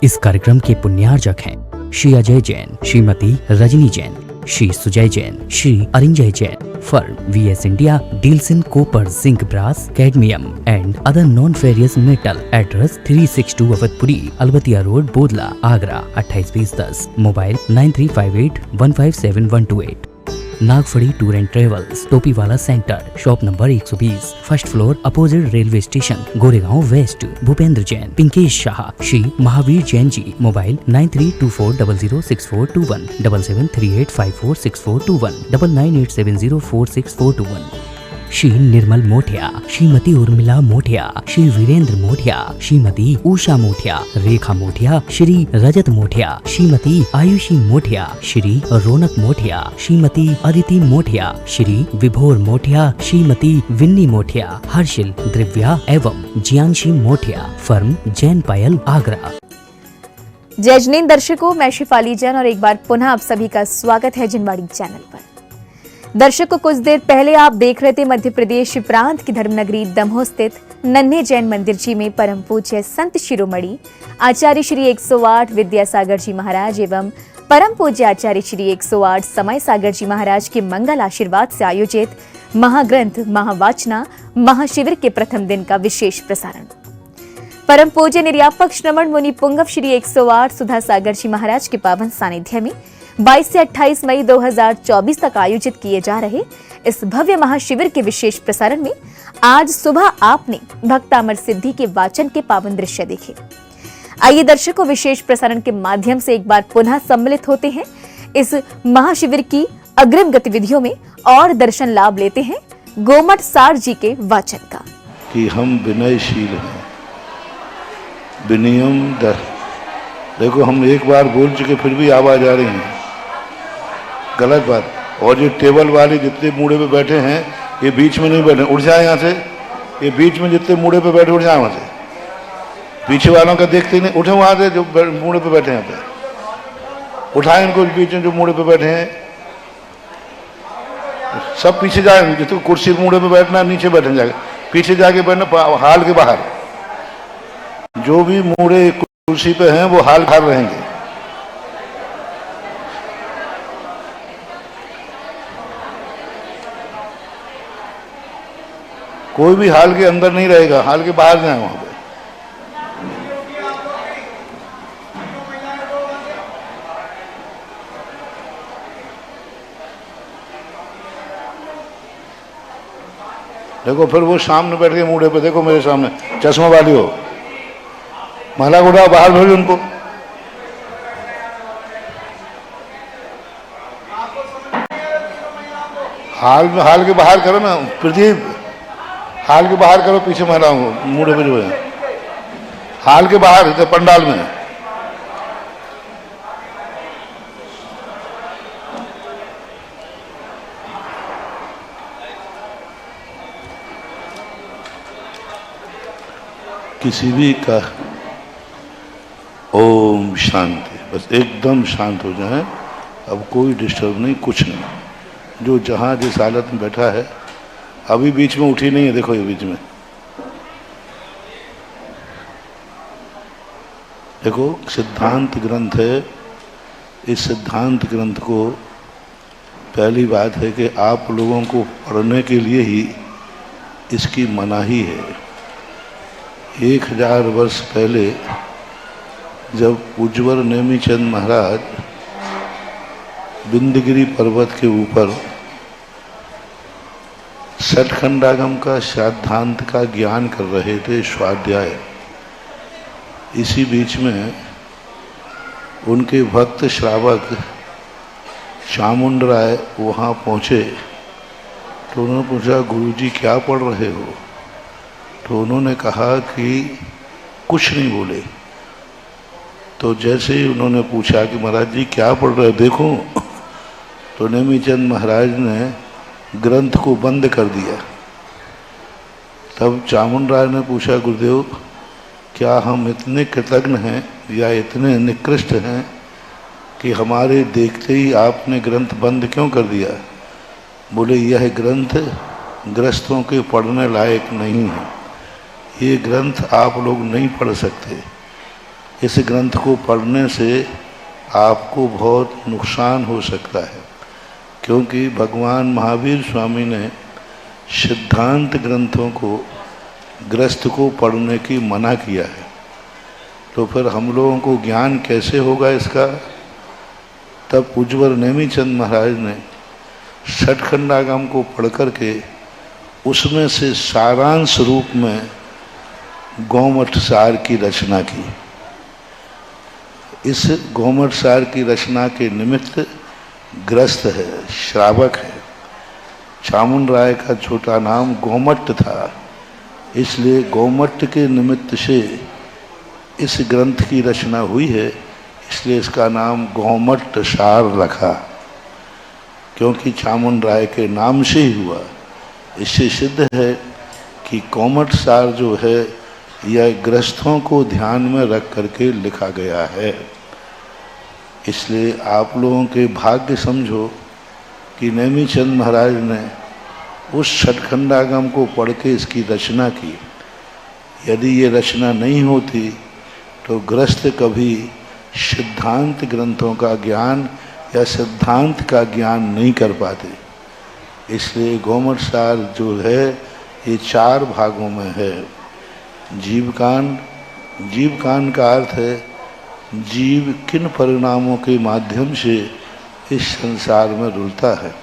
इस कार्यक्रम के पुण्यार्जक हैं Shri Ajay Jain, Shrimati Rajni Jain, Shri Sujay Jain, Shri Arinjay Jain. Firm VS India deals in copper, zinc, brass, cadmium and other non-ferrous metal. Address 362 Awadhpuri, Albatiya road, Bodla, Agra 282010। Mobile 9358157128। Nagphadi tour and travels, Topiwala centre, shop number 120, first floor, opposite railway station, Goregaon west. Bhupendra Jain, Pinkesh Shah, Shri Mahavir Jain ji. Mobile 9324006421, 7738546421, 9987046421। Shri Nirmal Mothiya, Shrimati Urmila Mothiya, Shri Virendra Mothiya, Shrimati Usha Mothiya, Rekha Mothiya, Shri Rajat Mothiya, Shrimati Aayushi Mothiya, Shri Raunak Mothiya, Shrimati Aditi Mothiya, Shri Vibhor Mothiya, Shrimati Vinny Mothiya, Harsil, Divya एवं Jiyanshi Mothiya. Firm Jain पायल, आगरा। जय जैन दर्शकों, मैं शिफाली जैन और एक बार पुनः आप सभी का स्वागत है जिनवाड़ी चैनल पर। दर्शकों, कुछ देर पहले आप देख रहे थे मध्य प्रदेश प्रांत की धर्मनगरी दमोह स्थित नन्हे जैन मंदिर जी में परम पूज्य संत शिरोमणि आचार्य श्री 108 विद्यासागर जी महाराज एवं परम पूज्य आचार्य श्री 108 समय सागर जी महाराज के मंगल आशीर्वाद से आयोजित महाग्रंथ महावाचना महाशिविर के प्रथम दिन का विशेष प्रसारण परम पूज्य निर्यापक श्रमण मुनि पुंगव श्री 108 सुधा सागर जी महाराज के पावन सानिध्य में 22 से 28 मई 2024 तक आयोजित किए जा रहे इस भव्य महाशिविर के विशेष प्रसारण में आज सुबह आपने भक्तामर सिद्धि के वाचन के पावन दृश्य देखे। आइए दर्शकों, विशेष प्रसारण के माध्यम से एक बार पुनः सम्मिलित होते हैं इस महाशिविर की अग्रिम गतिविधियों में और दर्शन लाभ लेते हैं गोमट सार जी के वाचन का। कि हम विनयशील हैं, विनियम देखो, हम एक बार बोल चुके फिर भी आवाज आ रही है, गलत बात। और जो टेबल वाले जितने मूड़े पे बैठे हैं ये बीच में नहीं बैठे, उठ जाए यहाँ से। ये बीच में जितने मूड़े पे बैठे उठ जाए वहाँ से, पीछे वालों का देखते ही नहीं, उठे वहाँ से जो मूड़े पे बैठे हैं पे उठाएं इनको, बीच में जो मूड़े पे बैठे हैं सब पीछे जाए। जितने कुर्सी मूड़े पे बैठना नीचे बैठने जाएगा, पीछे जाके बैठना हाल के बाहर। जो भी मूड़े कुर्सी पे हैं वो हाल बाहर रहेंगे। कोई भी हाल के अंदर नहीं रहेगा, हाल के बाहर जाए वहां पे। देखो फिर वो सामने बैठ के मूड़े पे, देखो मेरे सामने चश्मा वाली हो, माला उठाओ, बाहर भेजो उनको। हाल के बाहर करो ना प्रदीप, हाल के बाहर करो, पीछे महिलाओं को मूड़े पे जो है हाल के बाहर तो पंडाल में। किसी भी का ओम शांति, बस एकदम शांत हो जाए। अब कोई डिस्टर्ब नहीं, कुछ नहीं। जो जहाँ जिस हालत में बैठा है, अभी बीच में उठी नहीं है, देखो ये बीच में देखो सिद्धांत ग्रंथ है। इस सिद्धांत ग्रंथ को पहली बात है कि आप लोगों को पढ़ने के लिए ही इसकी मनाही है। 1000 वर्ष पहले जब उज्ज्वल नेमीचंद महाराज बिंदगिरी पर्वत के ऊपर सठखंडागम का सिद्धांत का ज्ञान कर रहे थे, स्वाध्याय। इसी बीच में उनके भक्त श्रावक चामुंड राय वहाँ पहुँचे तो उन्होंने पूछा, गुरुजी क्या पढ़ रहे हो? तो उन्होंने कहा कि कुछ नहीं बोले। तो जैसे ही उन्होंने पूछा कि महाराज जी क्या पढ़ रहे हो, देखो, तो नेमीचंद महाराज ने ग्रंथ को बंद कर दिया। तब चामुंड राय ने पूछा, गुरुदेव क्या हम इतने कृतज्ञ हैं या इतने निकृष्ट हैं कि हमारे देखते ही आपने ग्रंथ बंद क्यों कर दिया? बोले, यह ग्रंथ गृहस्थों के पढ़ने लायक नहीं है, ये ग्रंथ आप लोग नहीं पढ़ सकते। इस ग्रंथ को पढ़ने से आपको बहुत नुकसान हो सकता है, क्योंकि भगवान महावीर स्वामी ने सिद्धांत ग्रंथों को गृहस्थ को पढ़ने की मना किया है। तो फिर हम लोगों को ज्ञान कैसे होगा इसका? तब उज्ज्वल नेमीचंद महाराज ने षटखंडागम को पढ़ करके उसमें से सारांश रूप में गौमठ सार की रचना की। इस गौमठ सार की रचना के निमित्त ग्रस्त है, श्रावक है। चामुंड राय का छोटा नाम गौमट्ट था, इसलिए गौमट्ट के निमित्त से इस ग्रंथ की रचना हुई है, इसलिए इसका नाम गौमट्ट सार रखा, क्योंकि चामुंड राय के नाम से ही हुआ। इससे सिद्ध है कि गौमट्ट सार जो है यह गृहस्थों को ध्यान में रख करके लिखा गया है। इसलिए आप लोगों के भाग्य समझो कि नेमीचंद महाराज ने उस षटखंडागम को पढ़ के इसकी रचना की। यदि ये रचना नहीं होती तो गृहस्थ कभी सिद्धांत ग्रंथों का ज्ञान या सिद्धांत का ज्ञान नहीं कर पाते। इसलिए गौमठ सार जो है ये 4 भागों में है। जीवकांड, जीवकांड का अर्थ है जीव किन परिणामों के माध्यम से इस संसार में रुलता है।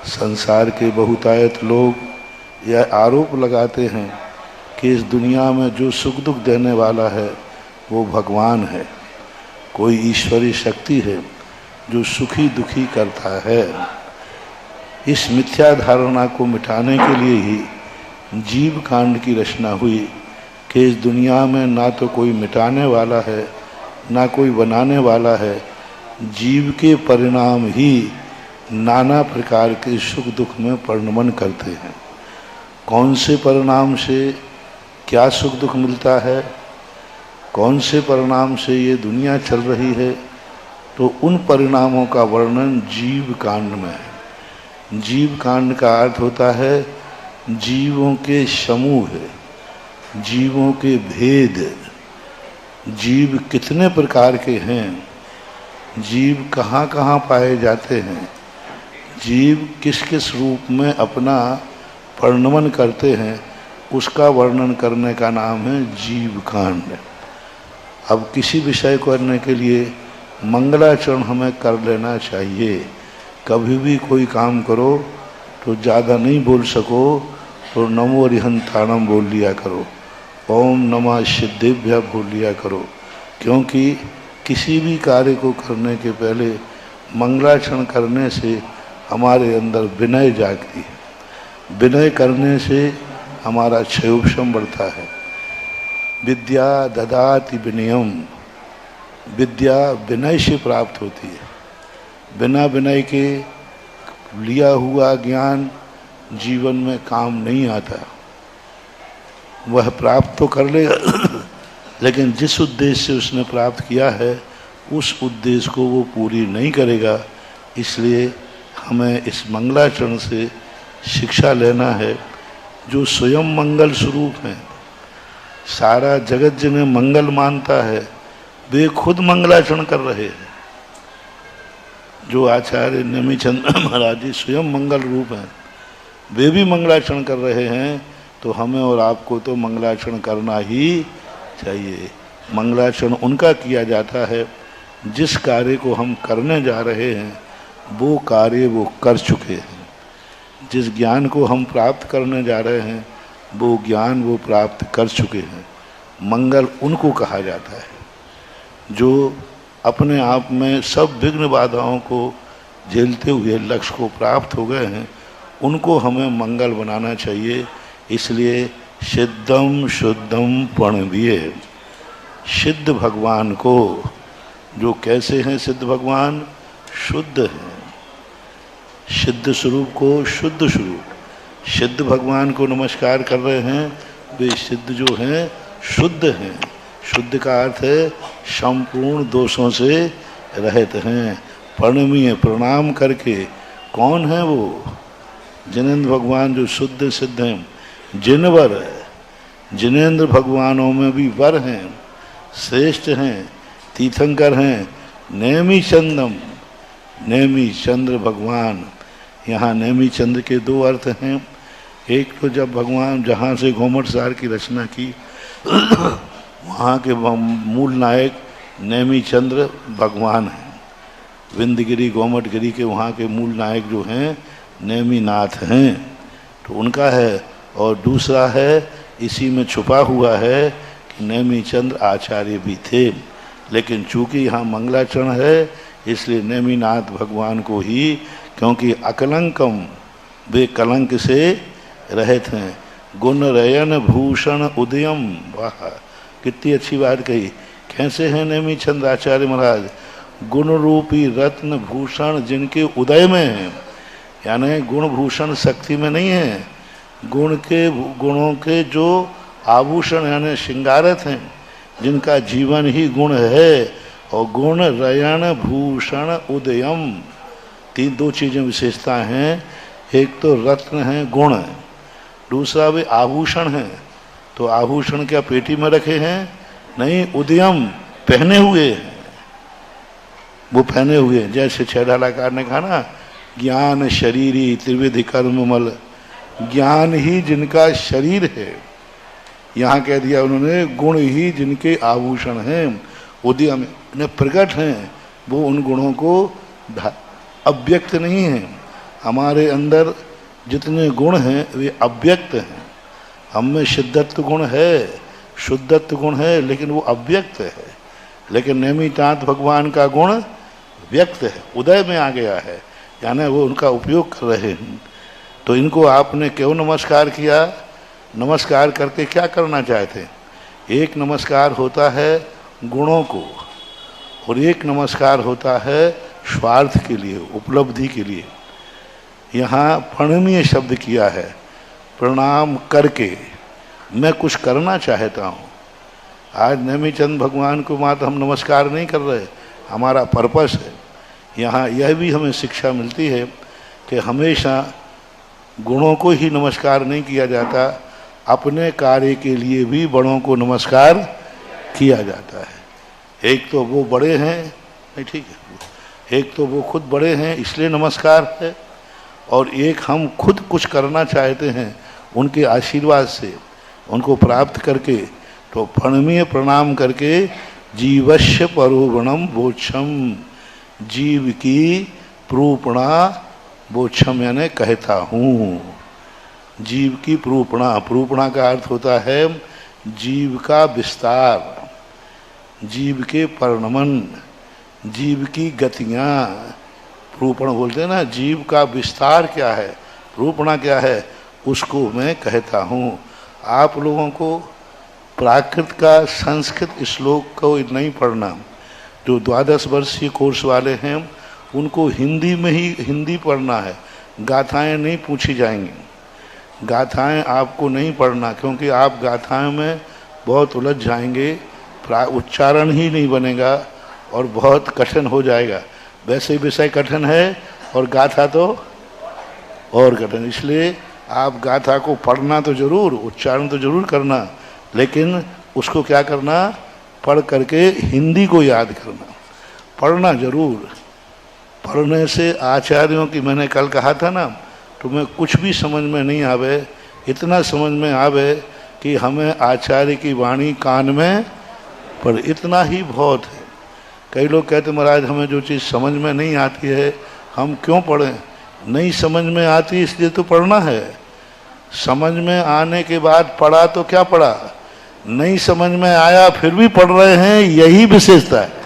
संसार के बहुतायत लोग यह आरोप लगाते हैं कि इस दुनिया में जो सुख दुख देने वाला है वो भगवान है, कोई ईश्वरीय शक्ति है जो सुखी दुखी करता है। इस मिथ्या धारणा को मिटाने के लिए ही जीव कांड की रचना हुई कि इस दुनिया में ना तो कोई मिटाने वाला है ना कोई बनाने वाला है। जीव के परिणाम ही नाना प्रकार के सुख दुख में परिणमन करते हैं। कौन से परिणाम से क्या सुख दुख मिलता है, कौन से परिणाम से ये दुनिया चल रही है, तो उन परिणामों का वर्णन जीव कांड में है। जीव कांड का अर्थ होता है जीवों के समूह, जीवों के भेद, जीव कितने प्रकार के हैं, जीव कहाँ कहाँ पाए जाते हैं, जीव किस किस रूप में अपना परिणमन करते हैं, उसका वर्णन करने का नाम है जीव कांड। अब किसी विषय को करने के लिए मंगलाचरण हमें कर लेना चाहिए। कभी भी कोई काम करो तो ज़्यादा नहीं बोल सको तो नमो रिहंताणम बोल लिया करो, ओम नमः सिद्धेभ्य बोल लिया करो, क्योंकि किसी भी कार्य को करने के पहले मंगलाचरण करने से हमारे अंदर विनय जागती है। विनय करने से हमारा क्षयोपशम बढ़ता है। विद्या ददाति विनयम, विद्या विनय से प्राप्त होती है। बिना विनय के लिया हुआ ज्ञान जीवन में काम नहीं आता। वह प्राप्त तो कर लेगा लेकिन जिस उद्देश्य से उसने प्राप्त किया है उस उद्देश्य को वो पूरी नहीं करेगा। इसलिए हमें इस मंगलाचरण से शिक्षा लेना है, जो स्वयं मंगल स्वरूप हैं। सारा जगत जिन्हें मंगल मानता है वे खुद मंगलाचरण कर रहे हैं। जो आचार्य नेमीचंद महाराज जी स्वयं मंगल रूप हैं, वे भी मंगलाचरण कर रहे हैं। तो हमें और आपको तो मंगलाचरण करना ही चाहिए। मंगलाचरण उनका किया जाता है जिस कार्य को हम करने जा रहे हैं वो कार्य वो कर चुके हैं। जिस ज्ञान को हम प्राप्त करने जा रहे हैं वो ज्ञान वो प्राप्त कर चुके हैं। मंगल उनको कहा जाता है जो अपने आप में सब विघ्न बाधाओं को झेलते हुए लक्ष्य को प्राप्त हो गए हैं। उनको हमें मंगल बनाना चाहिए। इसलिए सिद्धम शुद्धम प्रणवीय, सिद्ध भगवान को, जो कैसे हैं सिद्ध भगवान, शुद्ध हैं। सिद्ध स्वरूप को शुद्ध स्वरूप, सिद्ध भगवान को नमस्कार कर रहे हैं। वे सिद्ध जो हैं शुद्ध हैं। शुद्ध का अर्थ है संपूर्ण दोषों से रहित हैं। प्रणमीय, प्रणाम करके। कौन है वो? जिनेंद्र भगवान जो शुद्ध सिद्ध हैं। जिनवर, जिनेंद्र भगवानों में भी वर हैं। श्रेष्ठ हैं, तीर्थंकर हैं। नेमी चंदम, नेमी चंद्र भगवान। यहाँ नेमी चंद्र के दो अर्थ हैं। एक तो जब भगवान जहाँ से घोमट सार की रचना की वहाँ के मूल नायक नेमी चंद्र भगवान हैं। विंध्यगिरी गोमटगिरी के वहाँ के मूल नायक जो हैं नेमीनाथ हैं, तो उनका है। और दूसरा है, इसी में छुपा हुआ है कि नेमी चंद्र आचार्य भी थे, लेकिन चूंकि यहाँ मंगलाचरण है इसलिए नेमीनाथ भगवान को ही, क्योंकि अकलंकम, वे कलंक से रहित हैं। गुण रयन भूषण उदयम, वाह कितनी अच्छी बात कही। कैसे हैं नेमी चंद्र आचार्य महाराज? गुण रूपी रत्न भूषण जिनके उदय में है, यानी गुण भूषण शक्ति में नहीं है, गुणों के जो आभूषण यानी श्रृंगारत हैं, जिनका जीवन ही गुण है। और गुण रयन भूषण उदयम, दो चीजें विशेषता हैं। एक तो रत्न है, गुण है, दूसरा वे आभूषण हैं। तो आभूषण क्या पेटी में रखे हैं? नहीं, उदयम पहने हुए हैं, वो पहने हुए हैं। जैसे छेड़ालाकार ने कहा ना, ज्ञान शरीरी त्रिविधि कर्ममल, ज्ञान ही जिनका शरीर है, यहाँ कह दिया उन्होंने गुण ही जिनके आभूषण हैं, उदयम में प्रकट हैं। वो उन गुणों को अव्यक्त नहीं है। हमारे अंदर जितने गुण हैं वे अव्यक्त हैं। हम में सिद्धत्व गुण है, शुद्धत्व गुण है, लेकिन वो अव्यक्त है। लेकिन नेमिनाथ भगवान का गुण व्यक्त है, उदय में आ गया है, यानी वो उनका उपयोग कर रहे हैं। तो इनको आपने क्यों नमस्कार किया? नमस्कार करके क्या करना चाहते? एक नमस्कार होता है गुणों को, और एक नमस्कार होता है स्वार्थ के लिए, उपलब्धि के लिए। यहाँ प्रणमीय शब्द किया है, प्रणाम करके मैं कुछ करना चाहता हूँ। आज नेमिचंद भगवान को मात्र हम नमस्कार नहीं कर रहे, हमारा पर्पस है। यहाँ यह भी हमें शिक्षा मिलती है कि हमेशा गुणों को ही नमस्कार नहीं किया जाता, अपने कार्य के लिए भी बड़ों को नमस्कार किया जाता है। एक तो वो बड़े हैं, नहीं ठीक है, एक तो वो खुद बड़े हैं इसलिए नमस्कार है, और एक हम खुद कुछ करना चाहते हैं उनके आशीर्वाद से, उनको प्राप्त करके। तो प्रणमीय प्रणाम करके जीवस्य परोगुणम बोक्षम, जीव की प्रूपणा बोक्षम यानी कहता हूँ। जीव की प्रूपणा, प्रूपणा का अर्थ होता है जीव का विस्तार, जीव के परिणमन, जीव की गतियाँ। प्रूपण बोलते हैं ना, जीव का विस्तार क्या है, प्रूपणा क्या है, उसको मैं कहता हूँ। आप लोगों को प्राकृत का संस्कृत श्लोक को नहीं पढ़ना। जो 12 वर्षीय कोर्स वाले हैं उनको हिंदी में ही हिंदी पढ़ना है, गाथाएं नहीं पूछी जाएंगी। गाथाएं आपको नहीं पढ़ना, क्योंकि आप गाथाएं में बहुत उलझ जाएंगे, उच्चारण ही नहीं बनेगा और बहुत कठिन हो जाएगा। वैसे विषय कठिन है और गाथा तो और कठिन, इसलिए आप गाथा को पढ़ना तो जरूर, उच्चारण तो जरूर करना, लेकिन उसको क्या करना, पढ़ करके हिंदी को याद करना, पढ़ना जरूर। पढ़ने से आचार्यों की, मैंने कल कहा था ना, तुम्हें कुछ भी समझ में नहीं आवे, इतना समझ में आवे कि हमें आचार्य की वाणी कान में पढ़, इतना ही बहुत है। कई लोग कहते महाराज हमें जो चीज़ समझ में नहीं आती है हम क्यों पढ़ें? नहीं समझ में आती इसलिए तो पढ़ना है। समझ में आने के बाद पढ़ा तो क्या पढ़ा, नहीं समझ में आया फिर भी पढ़ रहे हैं, यही विशेषता है।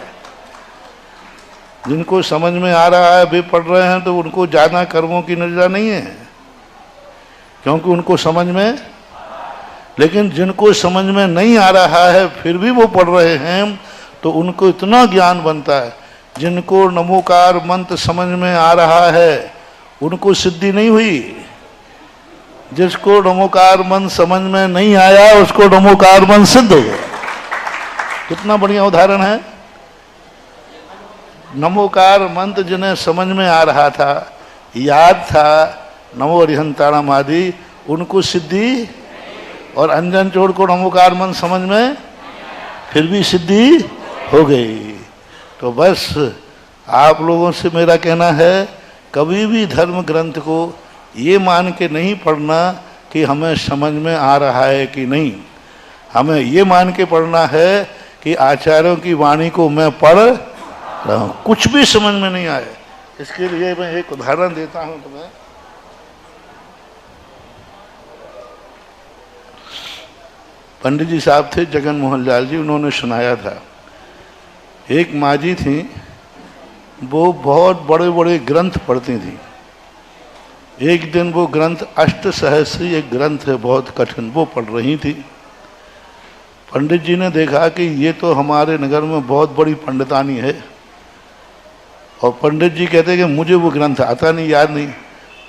जिनको समझ में आ रहा है वे पढ़ रहे हैं तो उनको ज़्यादा कर्मों की नजर नहीं है, क्योंकि उनको समझ में। लेकिन जिनको समझ में नहीं आ रहा है फिर भी वो पढ़ रहे हैं तो उनको इतना ज्ञान बनता है। जिनको नमोकार मंत्र समझ में आ रहा है उनको सिद्धि नहीं हुई, जिसको नमोकार मंत्र समझ में नहीं आया उसको नमोकार मंत्र सिद्ध हो गया। कितना बढ़िया उदाहरण है। नमोकार मंत्र जिन्हें समझ में आ रहा था, याद था, नमो अरिहंताणम आदि, उनको सिद्धि, और अंजन चोर को नमोकार मंत्र समझ में फिर भी सिद्धि हो गई। तो बस आप लोगों से मेरा कहना है, कभी भी धर्म ग्रंथ को ये मान के नहीं पढ़ना कि हमें समझ में आ रहा है कि नहीं। हमें ये मान के पढ़ना है कि आचार्यों की वाणी को मैं पढ़ रहा हूं, कुछ भी समझ में नहीं आए। इसके लिए मैं एक उदाहरण देता हूं तुम्हें। पंडित जी साहब थे जगन मोहन लाल जी, उन्होंने सुनाया था, एक माँ जी थी, वो बहुत बड़े बड़े ग्रंथ पढ़ती थी। एक दिन वो ग्रंथ अष्टसहस्री एक ग्रंथ है बहुत कठिन, वो पढ़ रही थी। पंडित जी ने देखा कि ये तो हमारे नगर में बहुत बड़ी पंडितानी है, और पंडित जी कहते कि मुझे वो ग्रंथ आता नहीं, याद नहीं।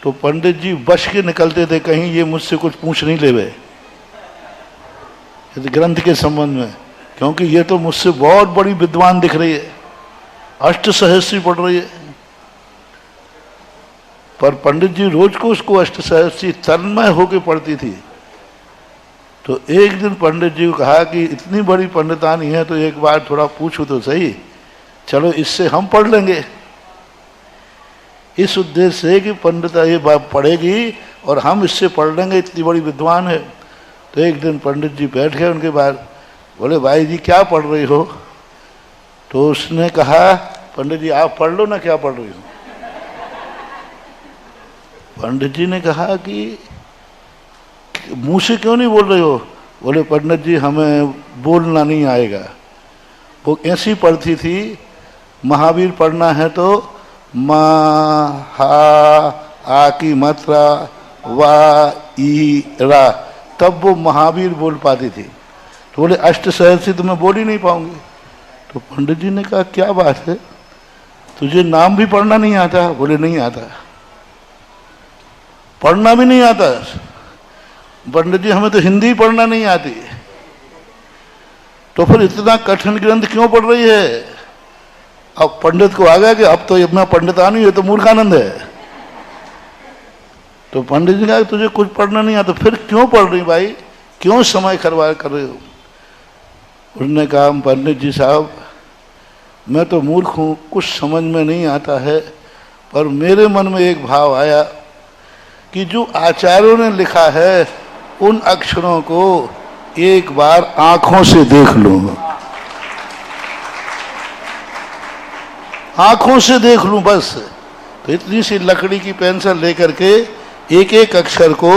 तो पंडित जी बच के निकलते थे, कहीं ये मुझसे कुछ पूछ नहीं लेवे ग्रंथ के संबंध में, क्योंकि ये तो मुझसे बहुत बड़ी विद्वान दिख रही है, अष्टसहस्री पढ़ रही है। पर पंडित जी रोज को उसको अष्टसहस्री तन्मय होके पढ़ती थी। तो एक दिन पंडित जी को कहा कि इतनी बड़ी पंडितानी है तो एक बार थोड़ा पूछो तो सही, चलो इससे हम पढ़ लेंगे। इस उद्देश्य से कि पंडिता ये बात पढ़ेगी और हम इससे पढ़ लेंगे, इतनी बड़ी विद्वान है। तो एक दिन पंडित जी बैठ गए उनके बाद, बोले भाई जी क्या पढ़ रही हो? तो उसने कहा, पंडित जी आप पढ़ लो ना, क्या पढ़ रही हो? पंडित जी ने कहा कि मुंह से क्यों नहीं बोल रहे हो? बोले पंडित जी हमें बोलना नहीं आएगा। वो ऐसी पढ़ती थी, महावीर पढ़ना है तो मा हा आ की मात्रा वा ई रा, तब वो महावीर बोल पाती थी। तो बोले अष्टसहस्री तो मैं बोल ही नहीं पाऊंगी। तो पंडित जी ने कहा क्या बात है, तुझे नाम भी पढ़ना नहीं आता? बोले नहीं आता। पढ़ना भी नहीं आता? पंडित जी हमें तो हिंदी पढ़ना नहीं आती। तो फिर इतना कठिन ग्रंथ क्यों पढ़ रही है? अब पंडित को आ गया कि अब तो मैं पंडितानी, ये तो मूर्खानंद है। तो पंडित जी ने कहा तुझे कुछ पढ़ना नहीं आता, फिर क्यों पढ़ रही भाई, क्यों समय खराब कर रहे हो? उसने कहा पंडित जी साहब मैं तो मूर्ख हूँ, कुछ समझ में नहीं आता है, पर मेरे मन में एक भाव आया कि जो आचार्यों ने लिखा है उन अक्षरों को एक बार आंखों से देख लूं, आंखों से देख लूं बस। तो इतनी सी लकड़ी की पेंसिल लेकर के एक एक अक्षर को,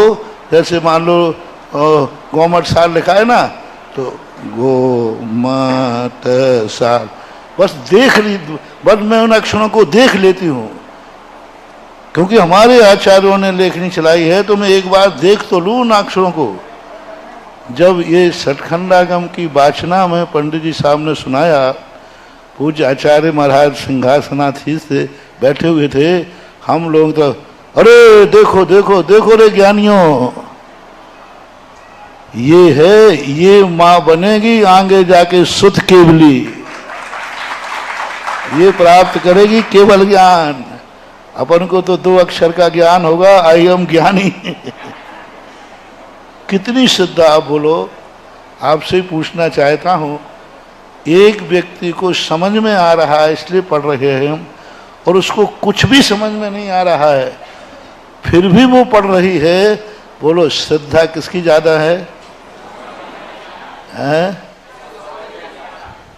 जैसे मान लो गोमट साल लिखा है ना, तो गोमट साल, बस देख ली, बस मैं उन अक्षरों को देख लेती हूँ, क्योंकि हमारे आचार्यों ने लेखनी चलाई है, तो मैं एक बार देख तो लूं उन अक्षरों को। जब ये सतखंडागम की वाचना में पंडित जी साहब ने सुनाया, पूज्य आचार्य महाराज सिंहासनाधीश से बैठे हुए थे, हम लोग तो अरे देखो देखो देखो रे ज्ञानियों, ये है, ये माँ बनेगी आगे जाके सुध केवली, ये प्राप्त करेगी केवल ज्ञान। अपन को तो 2 अक्षर का ज्ञान होगा, आई एम ज्ञानी। कितनी श्रद्धा आप बोलो। आपसे पूछना चाहता हूं, एक व्यक्ति को समझ में आ रहा है इसलिए पढ़ रहे हैं हम, और उसको कुछ भी समझ में नहीं आ रहा है फिर भी वो पढ़ रही है, बोलो श्रद्धा किसकी ज्यादा है? हैं?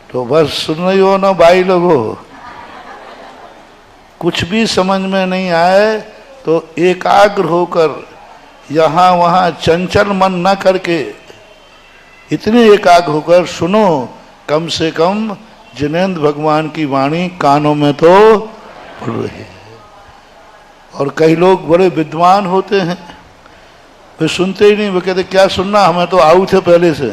तो बस सुन रही हो ना भाई लोगों, कुछ भी समझ में नहीं आए तो एकाग्र होकर, यहाँ वहाँ चंचल मन न करके, इतने एकाग्र होकर सुनो, कम से कम जिनेंद्र भगवान की वाणी कानों में तो पड़ रही है। और कई लोग बड़े विद्वान होते हैं, वे सुनते ही नहीं, वे कहते क्या सुनना, हमें तो आऊ थे पहले से।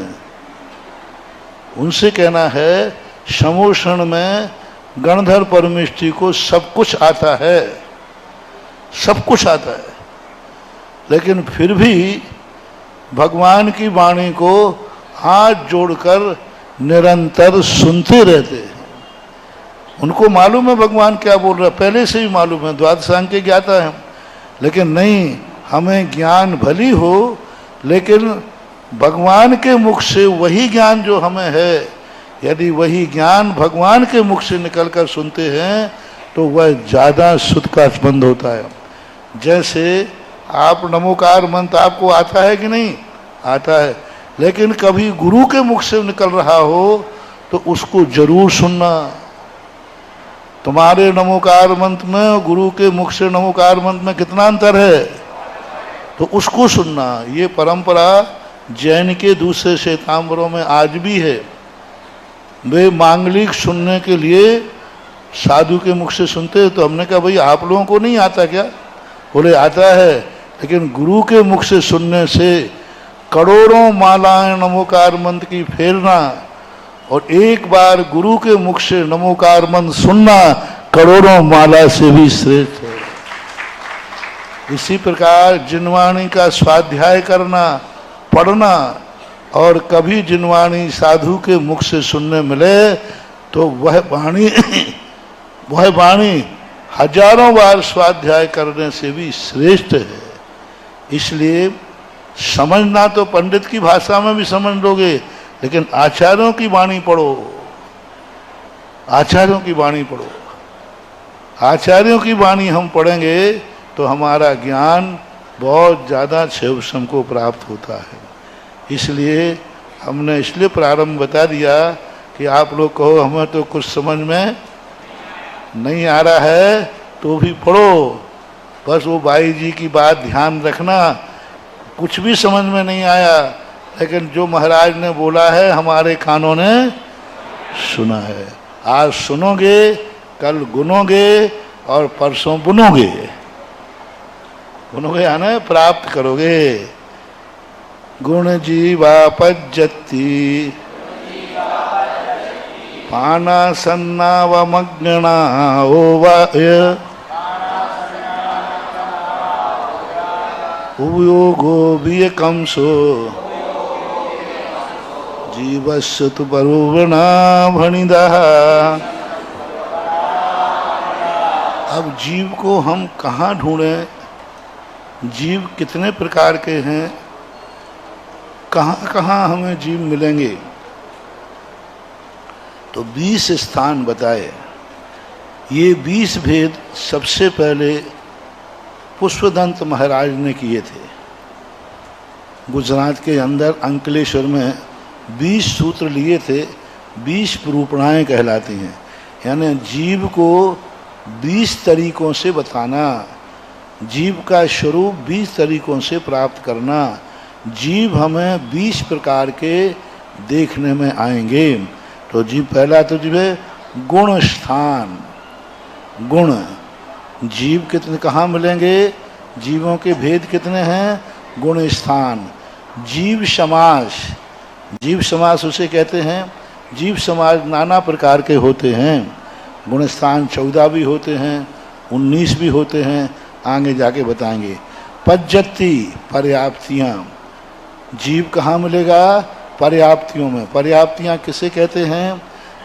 उनसे कहना है समोषण में गणधर परमेष्ठी को सब कुछ आता है, सब कुछ आता है, लेकिन फिर भी भगवान की वाणी को हाथ जोड़कर निरंतर सुनते रहते हैं। उनको मालूम है भगवान क्या बोल रहा है, पहले से ही मालूम है, द्वादशांग के ज्ञाता है, लेकिन नहीं, हमें ज्ञान भली हो, लेकिन भगवान के मुख से वही ज्ञान जो हमें है यदि वही ज्ञान भगवान के मुख से निकलकर सुनते हैं तो वह ज़्यादा सुध का संबंध होता है। जैसे आप नमोकार मंत्र आपको आता है कि नहीं आता है, लेकिन कभी गुरु के मुख से निकल रहा हो तो उसको जरूर सुनना। तुम्हारे नमोकार मंत्र में और गुरु के मुख से नमोकार मंत्र में कितना अंतर है, तो उसको सुनना। ये परंपरा जैन के दूसरे श्वेतांबरों में आज भी है। वे मांगलिक सुनने के लिए साधु के मुख से सुनते। तो हमने कहा भाई आप लोगों को नहीं आता क्या? बोले आता है, लेकिन गुरु के मुख से सुनने से करोड़ों मालाएं नमोकार मंत्र की फेरना और एक बार गुरु के मुख से नमोकार मंत्र सुनना करोड़ों माला से भी श्रेष्ठ है। इसी प्रकार जिनवाणी का स्वाध्याय करना, पढ़ना, और कभी जिनवाणी साधु के मुख से सुनने मिले तो वह वाणी हजारों बार स्वाध्याय करने से भी श्रेष्ठ है। इसलिए समझना तो पंडित की भाषा में भी समझ लोगे, लेकिन आचार्यों की वाणी पढ़ो, आचार्यों की वाणी पढ़ो। आचार्यों की वाणी हम पढ़ेंगे तो हमारा ज्ञान बहुत ज़्यादा क्षेम को प्राप्त होता है। इसलिए हमने इसलिए प्रारंभ बता दिया कि आप लोग कहो हमें तो कुछ समझ में नहीं आ रहा है तो भी पढ़ो। बस वो भाई जी की बात ध्यान रखना, कुछ भी समझ में नहीं आया, लेकिन जो महाराज ने बोला है हमारे कानों ने सुना है। आज सुनोगे, कल गुनोगे और परसों बुनोगे। बुनोगे यानी प्राप्त करोगे। गुण जीवापज्जति पाना सन्ना व मग्ना उपयोगो वियकंसो जीवस्य तु परुवणा भणिदा। अब जीव को हम कहाँ ढूंढें? जीव कितने प्रकार के हैं, कहाँ कहाँ हमें जीव मिलेंगे? तो 20 स्थान बताए। ये 20 भेद सबसे पहले पुष्पदंत महाराज ने किए थे। गुजरात के अंदर अंकलेश्वर में 20 सूत्र लिए थे। 20 रूपणाएँ कहलाती हैं, यानी जीव को 20 तरीकों से बताना, जीव का स्वरूप 20 तरीकों से प्राप्त करना। जीव हमें 20 प्रकार के देखने में आएंगे। तो जीव पहला तो जीव है गुण स्थान। गुण जीव कितने कहाँ मिलेंगे? जीवों के भेद कितने हैं? गुण स्थान। जीव समास, जीव समास उसे कहते हैं। जीव समास नाना प्रकार के होते हैं। गुण स्थान 14 भी होते हैं, 19 भी होते हैं, आगे जाके बताएंगे। पज्जति पर्याप्तियाँ, जीव कहाँ मिलेगा? पर्याप्तियों में। पर्याप्तियाँ किसे कहते हैं?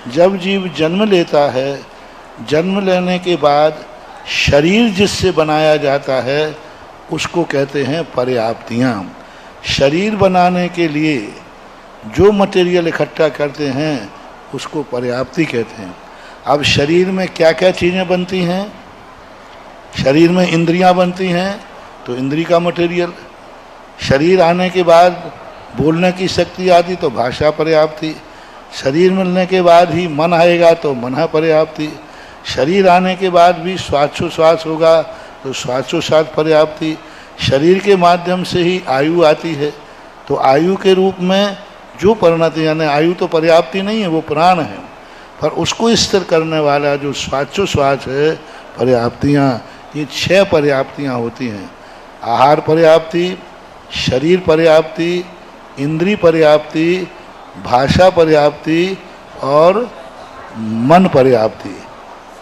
जब जीव जन्म लेता है, जन्म लेने के बाद शरीर जिससे बनाया जाता है उसको कहते हैं पर्याप्तियाँ। शरीर बनाने के लिए जो मटेरियल इकट्ठा करते हैं उसको पर्याप्ति कहते हैं। अब शरीर में क्या क्या चीज़ें बनती हैं? शरीर में इंद्रियां बनती हैं, तो इंद्री का मटेरियल। शरीर आने के बाद बोलने की शक्ति आती तो भाषा पर्याप्ति। शरीर मिलने के बाद ही मन आएगा तो मन पर्याप्ति। शरीर आने के बाद भी श्वासोश्वास होगा तो श्वासोश्वास पर्याप्ति। शरीर के माध्यम से ही आयु आती है, तो आयु के रूप में जो परिणति, यानी आयु तो पर्याप्ति नहीं है, वो प्राण है, पर उसको स्थिर करने वाला जो श्वासोश्वास है पर्याप्तियाँ। ये 6 पर्याप्तियाँ होती हैं। आहार पर्याप्ति, शरीर पर्याप्ति, इंद्री पर्याप्ति, भाषा पर्याप्ति और मन पर्याप्ति।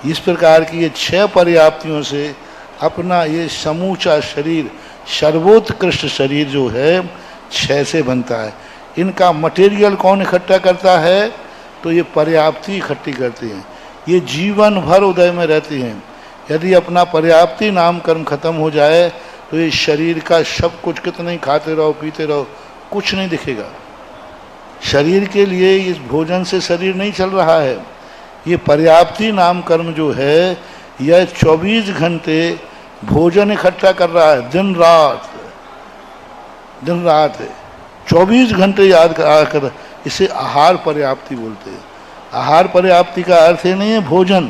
इस प्रकार की ये 6 पर्याप्तियों से अपना ये समूचा शरीर, सर्वोत्कृष्ट शरीर जो है 6 से बनता है। इनका मटेरियल कौन इकट्ठा करता है? तो ये पर्याप्ति इकट्ठी करती हैं। ये जीवन भर उदय में रहती हैं। यदि अपना पर्याप्ति नाम कर्म खत्म हो जाए तो ये शरीर का सब कुछ कितना ही खाते रहो पीते रहो, कुछ नहीं दिखेगा। शरीर के लिए इस भोजन से शरीर नहीं चल रहा है। ये पर्याप्ति नाम कर्म जो है यह 24 घंटे भोजन इकट्ठा कर रहा है, दिन रात है, 24 घंटे याद कर, इसे आहार पर्याप्ति बोलते हैं। आहार पर्याप्ति का अर्थ ही नहीं है भोजन,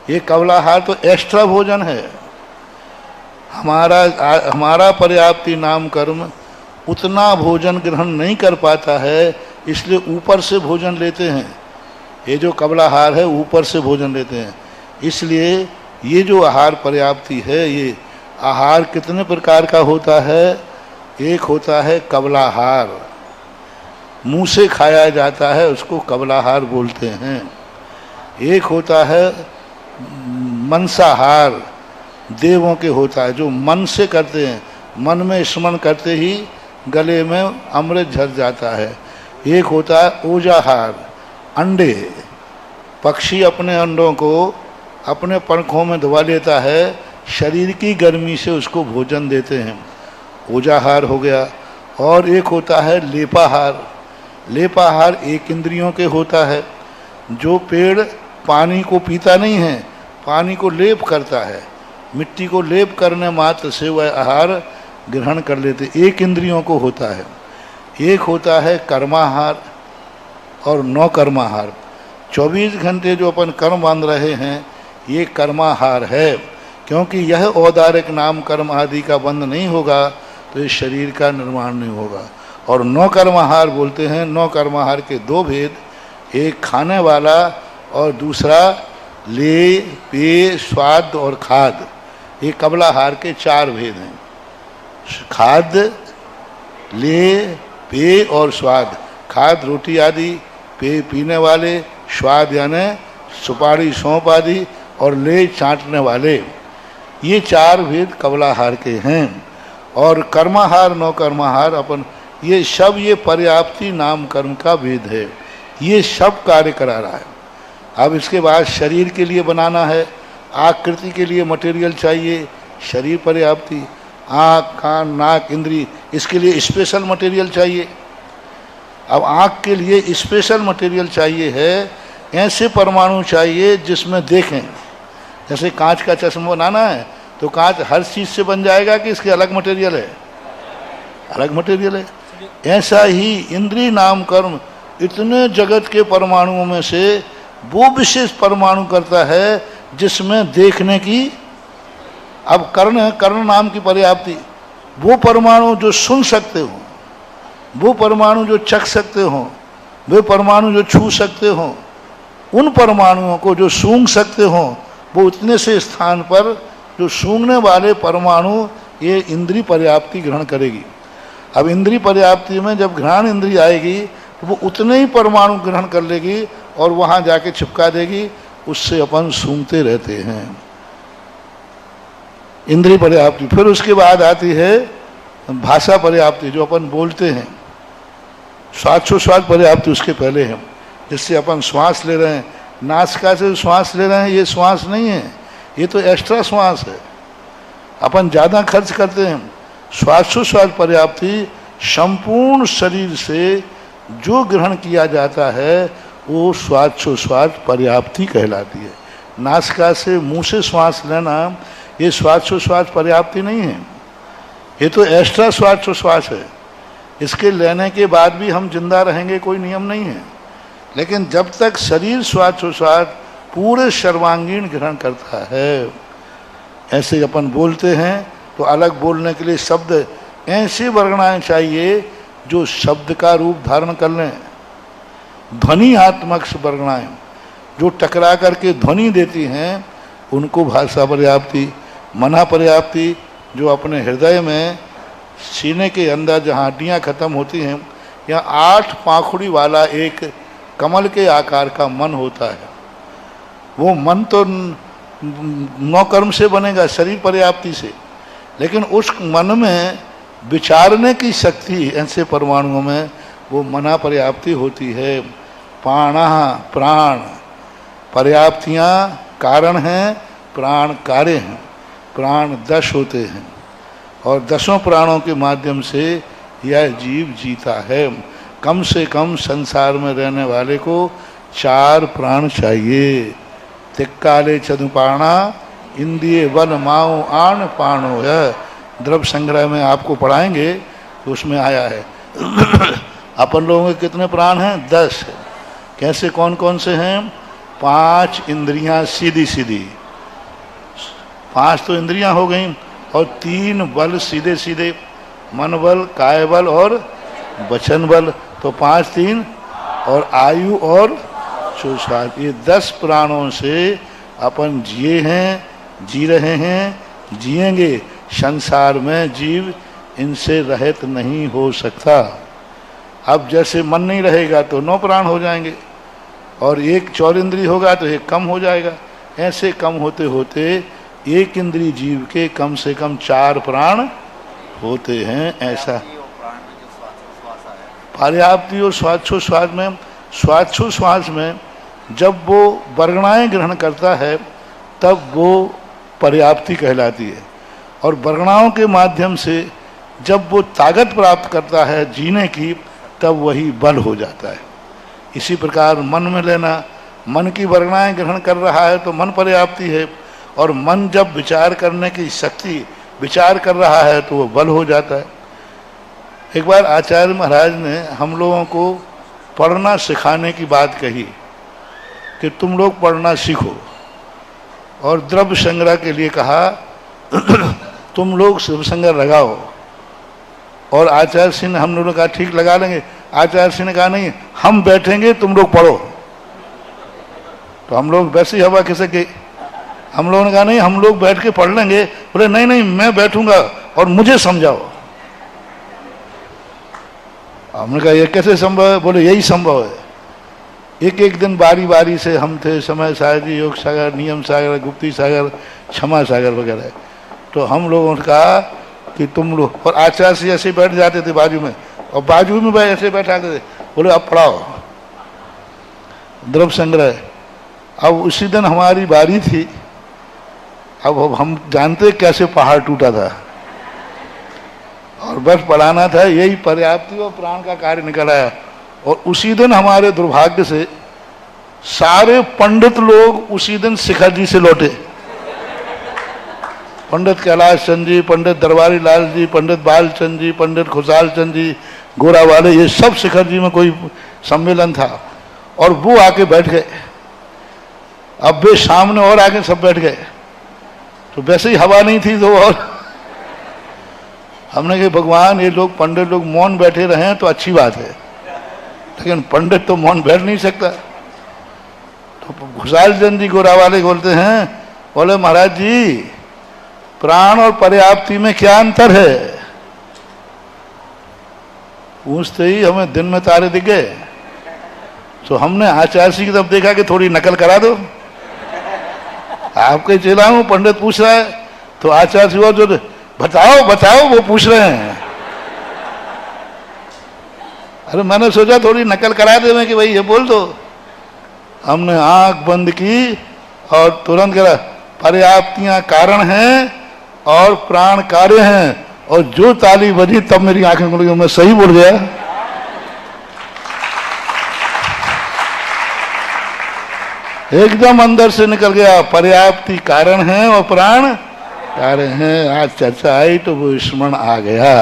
ये कवलाहार तो एक्स्ट्रा भोजन है। हमारा पर्याप्ति नाम कर्म उतना भोजन ग्रहण नहीं कर पाता है, इसलिए ऊपर से भोजन लेते हैं। ये जो कवलाहार है ऊपर से भोजन लेते हैं, इसलिए ये जो आहार पर्याप्ति है, ये आहार कितने प्रकार का होता है? एक होता है कवलाहार, मुंह से खाया जाता है, उसको कवलाहार बोलते हैं। एक होता है मनसाहार, देवों के होता है, जो मन से करते हैं, मन में स्मरण करते ही गले में अमृत झर जाता है। एक होता है ओजाहार, अंडे, पक्षी अपने अंडों को अपने पंखों में दबा लेता है, शरीर की गर्मी से उसको भोजन देते हैं, ओजाहार हो गया। और एक होता है लेपाहार। लेपाहार एक इंद्रियों के होता है, जो पेड़ पानी को पीता नहीं है, पानी को लेप करता है, मिट्टी को लेप करने मात्र से वह आहार ग्रहण कर लेते, एक इंद्रियों को होता है। एक होता है कर्माहार और नौ कर्माहार। 24 घंटे जो अपन कर्म बांध रहे हैं ये कर्माहार है, क्योंकि यह औदारिक नाम कर्म आदि का बंध नहीं होगा तो इस शरीर का निर्माण नहीं होगा। और नौ कर्माहार बोलते हैं। नौ कर्माहार के दो भेद, एक खाने वाला और दूसरा ले, पे, स्वाद और खाद। ये कबलाहार के 4 भेद हैं, खाद, ले, पे और स्वाद। खाद रोटी आदि, पे पीने वाले, स्वाद यानी सुपारी सौंप आदि, और ले चाटने वाले। ये 4 भेद कबलाहार के हैं। और कर्माहार, नौ कर्माहार अपन ये सब ये पर्याप्ति नाम कर्म का भेद है, ये सब कार्य करा रहा है। अब इसके बाद शरीर के लिए बनाना है, आकृति के लिए मटेरियल चाहिए, शरीर पर्याप्ति, आँख, कान, नाक, इंद्री, इसके लिए स्पेशल मटेरियल चाहिए। अब आँख के लिए स्पेशल मटेरियल चाहिए है, ऐसे परमाणु चाहिए जिसमें देखें। जैसे कांच का चश्मा बनाना है तो कांच हर चीज़ से बन जाएगा कि इसके अलग मटेरियल है? अलग मटेरियल है। ऐसा ही इंद्रिय नाम कर्म इतने जगत के परमाणुओं में से वो विशेष परमाणु करता है जिसमें देखने की, अब कर्ण नाम की पर्याप्ति, वो परमाणु जो सुन सकते हो, वो परमाणु जो चख सकते हो, वे परमाणु जो छू सकते हो, उन परमाणुओं को जो सूंघ सकते हो, वो उतने से स्थान पर जो सूंघने वाले परमाणु ये इंद्रिय पर्याप्ति ग्रहण करेगी। अब इंद्रिय पर्याप्ति में जब घ्राण इंद्रिय आएगी तो वो उतने ही परमाणु ग्रहण कर लेगी और वहाँ जाके चिपका देगी, उससे अपन सूंघते रहते हैं, इंद्रिय पर्याप्ति। फिर उसके बाद आती है भाषा पर्याप्ति, जो अपन बोलते हैं। श्वासोच्छ्वास पर्याप्ति उसके पहले है, जिससे अपन श्वास ले रहे हैं, नासिका से श्वास ले रहे हैं, ये श्वास नहीं है, ये तो एक्स्ट्रा श्वास है, अपन ज़्यादा खर्च करते हैं। श्वासोच्छ्वास पर्याप्ति संपूर्ण शरीर से जो ग्रहण किया जाता है वो श्वासोच्छ्वास पर्याप्ति कहलाती है। नासिका से, मुंह से श्वास लेना ये श्वासोच्छ्वास पर्याप्ति नहीं है, ये तो एक्स्ट्रा श्वासोच्छ्वास है। इसके लेने के बाद भी हम जिंदा रहेंगे, कोई नियम नहीं है। लेकिन जब तक शरीर श्वासोच्छ्वास पूरे सर्वांगीण ग्रहण करता है, ऐसे अपन बोलते हैं तो अलग बोलने के लिए शब्द ऐसे वर्णनाएं चाहिए जो शब्द का रूप धारण कर लें। ध्वनि आत्मक वर्णनाएं जो टकरा करके ध्वनि देती हैं उनको भाषा पर्याप्ति। मना पर्याप्ति जो अपने हृदय में सीने के अंदर जहाँ हड्डियाँ खत्म होती हैं, यहाँ 8 पाखुड़ी वाला एक कमल के आकार का मन होता है। वो मन तो 9 कर्म से बनेगा, शरीर पर्याप्ति से, लेकिन उस मन में विचारने की शक्ति ऐसे परमाणुओं में वो मना पर्याप्ति होती है। प्राणः, प्राण पर्याप्तियाँ कारण हैं, प्राण कार्य हैं। प्राण 10 होते हैं और 10 प्राणों के माध्यम से यह जीव जीता है। कम से कम संसार में रहने वाले को 4 प्राण चाहिए। तिक्काले चतुपाणा इंद्रिय बल माओ आन पाणो है। द्रव्य संग्रह में आपको पढ़ाएंगे तो उसमें आया है। अपन लोगों के कितने प्राण हैं? 10। कैसे, कौन कौन से हैं? 5 इंद्रियां सीधी सीधी, 5 तो इंद्रियां हो गई, और 3 बल सीधे सीधे, मन बल, काय बल और वचन बल। तो 5 3 और आयु और श्वास, ये 10 प्राणों से अपन जिए हैं, जी रहे हैं, जिएंगे। संसार में जीव इनसे रहित नहीं हो सकता। अब जैसे मन नहीं रहेगा तो 9 प्राण हो जाएंगे, और 1 चौरिंद्री होगा तो 1 कम हो जाएगा। ऐसे कम होते होते 1 इंद्री जीव के कम से कम 4 प्राण होते हैं। ऐसा पर्याप्ति और स्वाच्छोश्वास में, स्वाच्छोश्वास में जब वो वर्गणाएं ग्रहण करता है तब वो पर्याप्ति कहलाती है, और वर्गणाओं के माध्यम से जब वो ताकत प्राप्त करता है जीने की, तब वही बल हो जाता है। इसी प्रकार मन में लेना, मन की वर्गणाएं ग्रहण कर रहा है तो मन पर्याप्ति है, और मन जब विचार करने की शक्ति विचार कर रहा है तो वो बल हो जाता है। एक बार आचार्य महाराज ने हम लोगों को पढ़ना सिखाने की बात कही कि तुम लोग पढ़ना सीखो, और द्रव्य संग्रह के लिए कहा तुम लोग शिव संग्रह लगाओ। और आचार्य सिंह ने, हम लोगों ने कहा ठीक लगा लेंगे। आचार्य सिंह ने कहा नहीं, हम बैठेंगे, तुम लोग पढ़ो। तो हम लोग वैसी हवा किसे की, हम लोगों ने कहा नहीं, हम लोग बैठ के पढ़ लेंगे। बोले नहीं नहीं, मैं बैठूंगा और मुझे समझाओ। हमने कहा ये कैसे संभव है? बोले यही संभव है। एक एक दिन बारी बारी से हम थे, समय सागर जी, योग सागर, नियम सागर, गुप्ती सागर, क्षमा सागर वगैरह। तो हम लोगों ने कहा कि तुम लोग, और आचार्य से ऐसे बैठ जाते थे बाजू में, और बाजू में ऐसे बैठाते थे। बोले अब पढ़ाओ द्रव्य संग्रह। अब उसी दिन हमारी बारी थी। अब हम जानते कैसे पहाड़ टूटा था, और बस पढ़ाना था। यही पर्याप्ति और प्राण का कार्य निकल आया। और उसी दिन हमारे दुर्भाग्य से सारे पंडित लोग उसी दिन शिखर जी से लौटे। पंडित कैलाश चंद जी, पंडित दरबारी लाल जी, पंडित बालचंद जी, पंडित खुशहाल चंद जी, गोरा वाले, ये सब शिखर जी में कोई सम्मेलन था, और वो आके बैठ गए। अब वे सामने और आके सब बैठ गए। तो वैसे ही हवा नहीं थी तो, और हमने कहा भगवान, ये लोग पंडित लोग मौन बैठे रहे तो अच्छी बात है, लेकिन पंडित तो मौन बैठ नहीं सकता। तो खुशहाल चंद जी गोरा वाले बोलते हैं, बोले महाराज जी, प्राण और पर्याप्ति में क्या अंतर है? पूछते ही हमें दिन में तारे दिख गए। तो हमने आचार्य जी की तरफ देखा कि थोड़ी नकल करा दो, आपके चेला हूं, पंडित पूछ रहा है। तो आचार्य जी जो बताओ बताओ वो पूछ रहे हैं। अरे मैंने सोचा थोड़ी नकल करा दे कि भाई ये बोल दो। हमने आंख बंद की और तुरंत कहा, पर्याप्तियां कारण हैं और प्राण कार्य हैं। और जो ताली बजी तब मेरी आंखें खुल गई, मैं सही बोल गया। एकदम अंदर से निकल गया, पर्याप्ति कारण है और प्राण कार्य हैं। आज चर्चा आई तो वो स्मरण आ गया।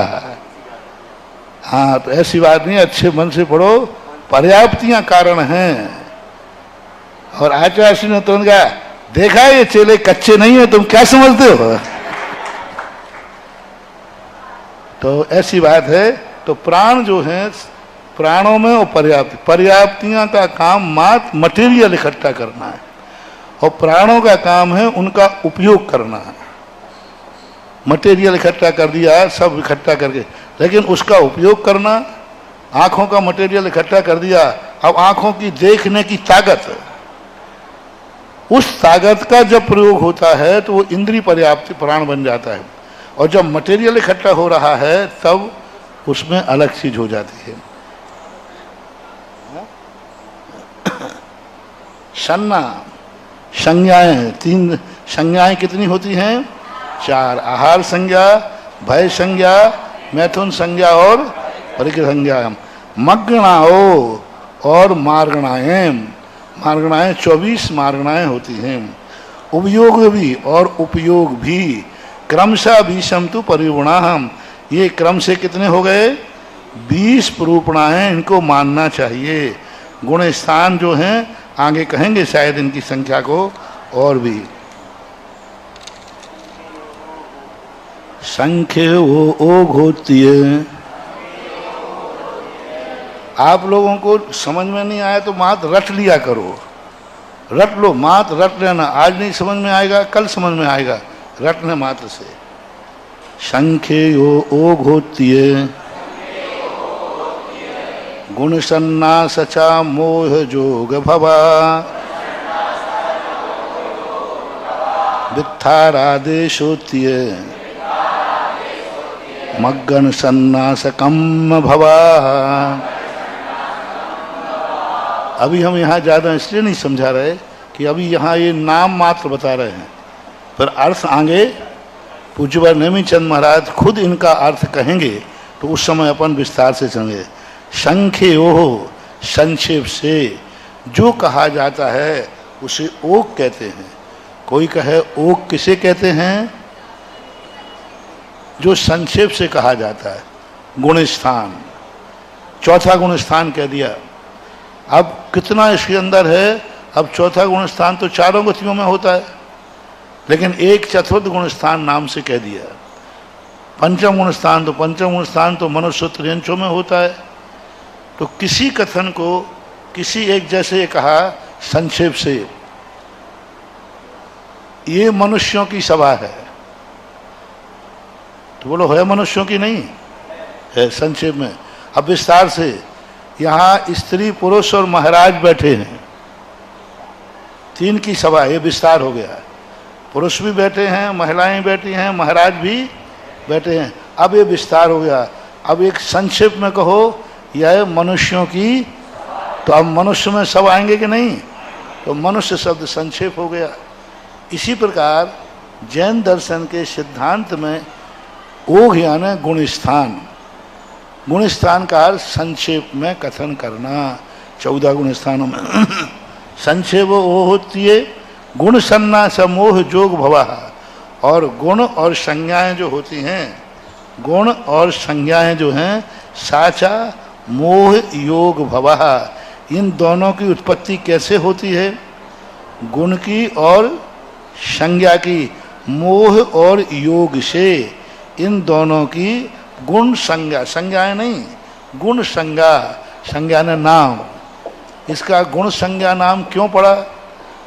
हाँ, तो ऐसी बात नहीं, अच्छे मन से पढ़ो, पर्याप्तियां कारण हैं। और आचार्य ने तुरंत कहा, देखा ये चेले कच्चे नहीं है, तुम क्या समझते हो? तो ऐसी बात है। तो प्राण जो है, प्राणों में और पर्याप्तियां का काम मात्र मटेरियल इकट्ठा करना है, और प्राणों का काम है उनका उपयोग करना है। मटेरियल इकट्ठा कर दिया, सब इकट्ठा करके, लेकिन उसका उपयोग करना, आंखों का मटेरियल इकट्ठा कर दिया, अब आंखों की देखने की ताकत, उस ताकत का जब प्रयोग होता है तो वो इंद्रिय पर्याप्ति प्राण बन जाता है। और जब मटेरियल इकट्ठा हो रहा है तब उसमें अलग चीज हो जाती है। सन्ना संज्ञाएं, 3 संज्ञाएं कितनी होती हैं? 4। आहार संज्ञा, भय संज्ञा, मैथुन संज्ञा और परिग्रह संज्ञा। मग्गणाओ और मार्गणाएं, मार्गणाएं 24 मार्गणाएं होती हैं। उपयोग भी और उपयोग भी, क्रमशः विषम तु परिगुणाहम, ये क्रम से कितने हो गए? 20 प्रूपणाएं, इनको मानना चाहिए। गुण स्थान जो हैं आगे कहेंगे शायद इनकी संख्या को और भी। संख्य ओ घोत्य, आप लोगों को समझ में नहीं आया तो मात रट लिया करो, रट लो, मात रट लेना। आज नहीं समझ में आएगा, कल समझ में आएगा, रटने मात्र से। संख्यो ओ घोत्य गुण सन्नासचा मोह जोग भवा, वित्थारादेशोत्य मग्गन सन्नासकम भवा। अभी हम यहाँ ज़्यादा इसलिए नहीं समझा रहे कि अभी यहाँ ये नाम मात्र बता रहे हैं, पर अर्थ आगे पूज्यवर नेमिचंद महाराज खुद इनका अर्थ कहेंगे तो उस समय अपन विस्तार से चलेंगे। संख्यो, संक्षेप से जो कहा जाता है उसे ओक कहते हैं। कोई कहे ओक किसे कहते हैं? जो संक्षेप से कहा जाता है। गुण स्थान, चौथा गुण स्थान कह दिया। अब कितना इसके अंदर है? अब चौथा गुण स्थान तो चारों गतियों में होता है, लेकिन एक चतुर्थ गुण स्थान नाम से कह दिया। पंचम गुण स्थान तो मनुष्य त्रियंशों में होता है। तो किसी कथन को किसी एक जैसे कहा संक्षेप से, ये मनुष्यों की सभा है, तो बोलो है मनुष्यों की? नहीं है, संक्षेप में। अब विस्तार से, यहाँ स्त्री पुरुष और महाराज बैठे हैं, तीन की सभा, ये विस्तार हो गया। पुरुष भी बैठे हैं, महिलाएं बैठी हैं, महाराज भी बैठे हैं। अब ये विस्तार हो गया। अब एक संक्षेप में कहो यह मनुष्यों की, तो अब मनुष्य में सब आएंगे कि नहीं? तो मनुष्य शब्द संक्षेप हो गया। इसी प्रकार जैन दर्शन के सिद्धांत में ओघ यानी गुणस्थान, गुणस्थान का अर्थ संक्षेप में कथन करना। 14 गुण स्थानों में संक्षेप वो होती है गुण सन्ना समोह जोग भवा। और गुण और संज्ञाएं जो होती हैं, गुण और संज्ञाएं जो हैं साचा मोह योग भवा, इन दोनों की उत्पत्ति कैसे होती है? गुण की और संज्ञा की, मोह और योग से इन दोनों की गुण संज्ञा, संज्ञाएं नहीं, गुण संज्ञा, संज्ञा ने नाम, इसका गुण संज्ञा नाम क्यों पड़ा?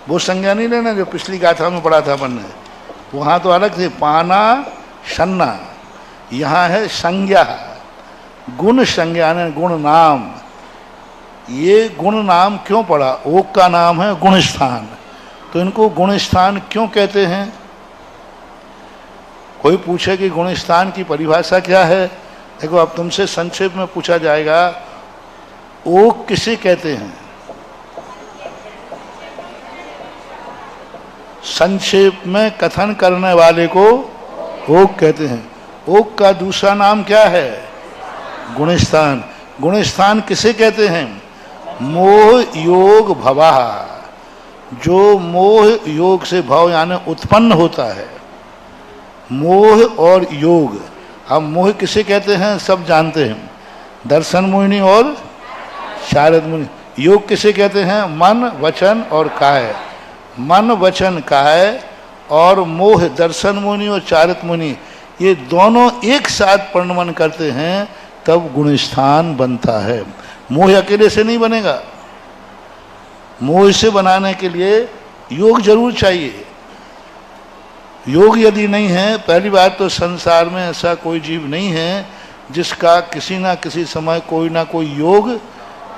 वो संज्ञा नहीं लेना जो पिछली गाथा में पढ़ा था अपन ने, वहाँ तो अलग थे, पाना सन्ना, यहाँ है संज्ञा, गुण संज्ञा ने गुण नाम। ये गुण नाम क्यों पड़ा? ओक का नाम है गुण स्थान, तो इनको गुण स्थान क्यों कहते हैं? कोई पूछे कि गुण स्थान की परिभाषा क्या है? देखो अब तुमसे संक्षेप में पूछा जाएगा, ओक किसे कहते हैं? संक्षेप में कथन करने वाले को ओक कहते हैं। ओक का दूसरा नाम क्या है? गुणस्थान। गुणस्थान किसे कहते हैं? मोह योग भवा, जो मोह योग से भव यानी उत्पन्न होता है। मोह और योग, अब मोह किसे कहते हैं सब जानते हैं, दर्शन मोहिनी और शारद मुनि। योग किसे कहते हैं? मन वचन और काय। मन वचन काय और मोह दर्शन मुनि और चारित मुनि, ये दोनों एक साथ परिणमन करते हैं तब गुणस्थान बनता है। मोह अकेले से नहीं बनेगा, मोह से बनाने के लिए योग जरूर चाहिए। योग यदि नहीं है, पहली बात तो संसार में ऐसा कोई जीव नहीं है जिसका किसी ना किसी समय कोई ना कोई योग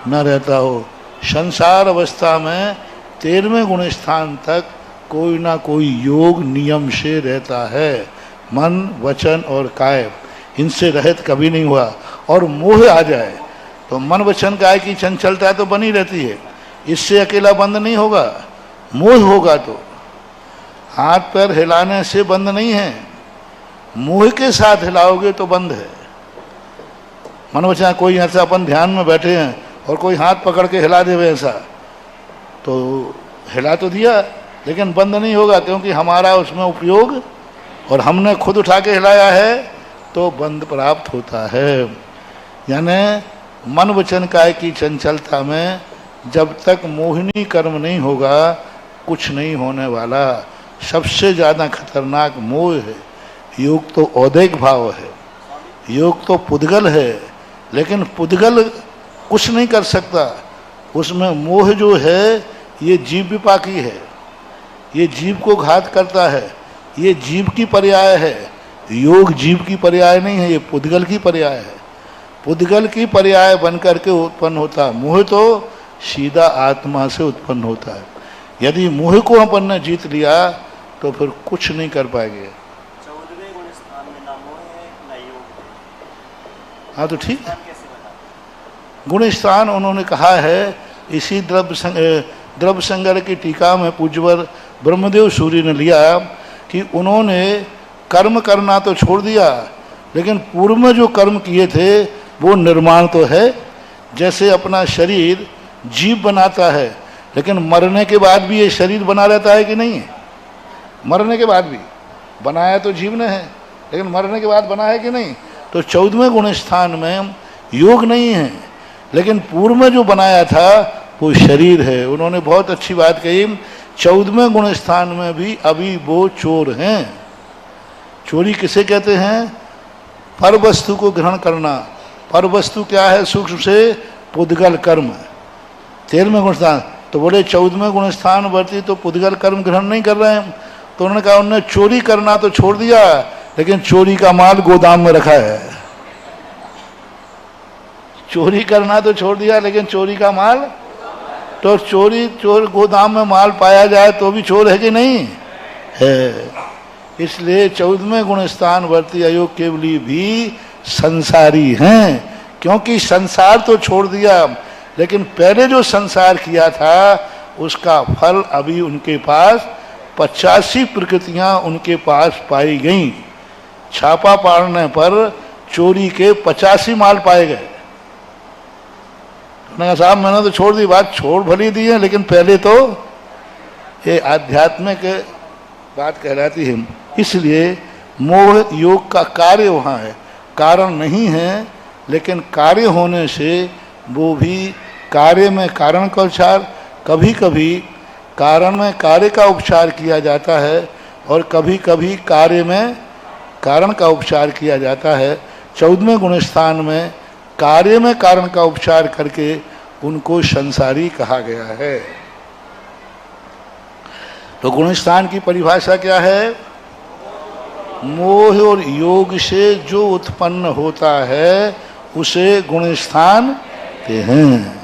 न रहता हो। संसार अवस्था में 13वें गुणस्थान तक कोई ना कोई योग नियम से रहता है। मन वचन और काय इनसे रहित कभी नहीं हुआ। और मोह आ जाए तो मन वचन काय की चंचलता तो बनी रहती है, इससे अकेला बंद नहीं होगा। मोह होगा तो हाथ पैर हिलाने से बंद नहीं है, मोह के साथ हिलाओगे तो बंद है। मन वचन कोई ऐसा अपन ध्यान में बैठे हैं और कोई हाथ पकड़ के हिला दे वैसा, तो हिला तो दिया लेकिन बंद नहीं होगा, क्योंकि हमारा उसमें उपयोग और हमने खुद उठा के हिलाया है तो बंद प्राप्त होता है। यानी मन वचन काय की चंचलता में जब तक मोहिनी कर्म नहीं होगा कुछ नहीं होने वाला। सबसे ज़्यादा खतरनाक मोह है। योग तो औदैक भाव है, योग तो पुद्गल है, लेकिन पुद्गल कुछ नहीं कर सकता। उसमें मोह जो है ये जीव विपाकी है, ये जीव को घात करता है, ये जीव की पर्याय है। योग जीव की पर्याय नहीं है, ये पुद्गल की पर्याय है। पुद्गल की पर्याय बन करके उत्पन्न होता है। मोह तो सीधा आत्मा से उत्पन्न होता है। यदि मोह को अपन ने जीत लिया तो फिर कुछ नहीं कर पाएंगे। 14वें गुण स्थान में ना मोह है ना योग है। हाँ तो ठीक है। गुण स्थान उन्होंने कहा है, इसी द्रव्य संगर की टीका में पूज्यवर ब्रह्मदेव सूर्य ने लिया कि उन्होंने कर्म करना तो छोड़ दिया, लेकिन पूर्व में जो कर्म किए थे वो निर्माण तो है। जैसे अपना शरीर जीव बनाता है, लेकिन मरने के बाद भी ये शरीर बना रहता है कि नहीं? मरने के बाद भी बनाया तो जीव ने है, लेकिन मरने के बाद बना है कि नहीं? तो 14वें गुण स्थान में योग नहीं है, लेकिन पूर्व में जो बनाया था वो शरीर है। उन्होंने बहुत अच्छी बात कही, 14वें गुण स्थान में भी अभी वो चोर हैं। चोरी किसे कहते हैं? पर वस्तु को ग्रहण करना। पर वस्तु क्या है? सूक्ष्म से पुद्गल कर्म। 13वें गुण स्थान तो बोले 14वें गुण स्थान वर्ती तो पुद्गल कर्म ग्रहण नहीं कर रहे हैं। तो उन्होंने कहा उन्होंने चोरी करना तो छोड़ दिया, लेकिन चोरी का माल गोदाम में रखा है। चोरी करना तो छोड़ दिया, लेकिन चोरी का माल, तो चोर गोदाम में माल पाया जाए तो भी चोर है कि नहीं है? इसलिए 14वें गुण स्थान वर्ती अयोग केवली भी संसारी हैं, क्योंकि संसार तो छोड़ दिया, लेकिन पहले जो संसार किया था उसका फल अभी उनके पास 85 प्रकृतियां उनके पास पाई गईं। छापा पाड़ने पर चोरी के 85 माल पाए गए। साहब मैंने तो छोड़ दी, बात छोड़ भली दी है, लेकिन पहले तो ये आध्यात्मिक बात कहलाती है। इसलिए मोह योग का कार्य वहाँ है, कारण नहीं है, लेकिन कार्य होने से वो भी कार्य में कारण का उपचार, कभी कभी कारण में कार्य का उपचार किया जाता है और कभी कभी कार्य में कारण का उपचार किया जाता है। 14वें गुण स्थान में कार्य में कारण का उपचार करके उनको संसारी कहा गया है। तो गुण स्थान की परिभाषा क्या है? मोह और योग से जो उत्पन्न होता है उसे गुण स्थान कहते हैं।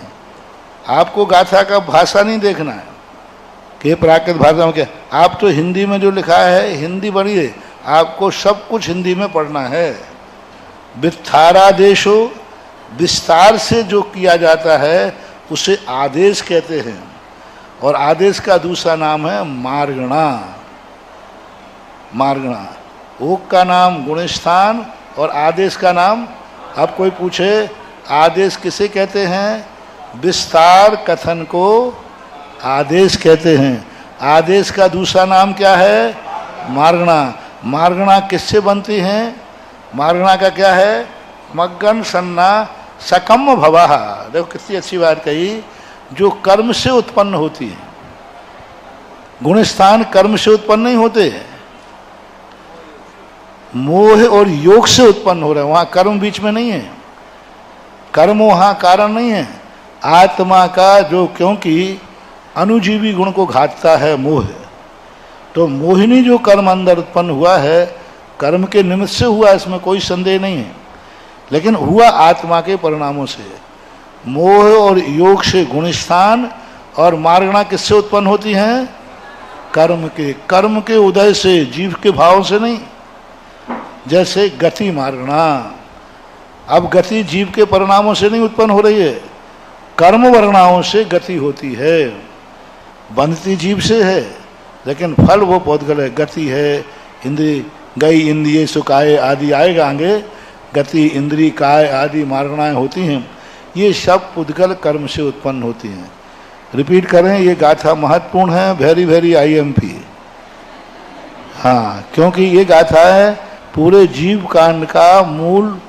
आपको गाथा का भाषा नहीं देखना है कि प्राकृत भाषा में क्या। आप तो हिंदी में जो लिखा है हिंदी पढ़िए, आपको सब कुछ हिंदी में पढ़ना है। विस्तारादेशो, विस्तार से जो किया जाता है उसे आदेश कहते हैं, और आदेश का दूसरा नाम है मार्गणा। मार्गणा, ओक का नाम गुणस्थान और आदेश का नाम, अब कोई पूछे आदेश किसे कहते हैं? विस्तार कथन को आदेश कहते हैं। आदेश का दूसरा नाम क्या है? मार्गणा। मार्गणा किससे बनती हैं? मार्गणा का क्या है? मग्गन सन्ना सकम भवा। देखो कितनी अच्छी बात कही, जो कर्म से उत्पन्न होती है। गुणस्थान कर्म से उत्पन्न नहीं होते, मोह और योग से उत्पन्न हो रहे हैं। वहां कर्म बीच में नहीं है, कर्म वहां कारण नहीं है। आत्मा का जो, क्योंकि अनुजीवी गुण को घातता है मोह, तो मोहिनी जो कर्म अंदर उत्पन्न हुआ है कर्म के निमित्त से हुआ, इसमें कोई संदेह नहीं है, लेकिन हुआ आत्मा के परिणामों से। मोह और योग से गुणस्थान और मार्गणा किससे उत्पन्न होती हैं? कर्म के। कर्म के उदय से, जीव के भाव से नहीं। जैसे गति मार्गणा, अब गति जीव के परिणामों से नहीं उत्पन्न हो रही है, कर्म वर्णाओं से गति होती है। बंधती जीव से है, लेकिन फल वो बहुत गलत है। गति है इंद्रिय गई, इंद्रिय सुखाए आदि आएगा आगे। गति, इंद्री, काय आदि मार्गणाएं होती हैं, ये सब पुद्गल कर्म से उत्पन्न होती हैं। रिपीट करें, ये गाथा महत्वपूर्ण है, वेरी वेरी IMP। हाँ, क्योंकि ये गाथा है पूरे जीव कांड का मूल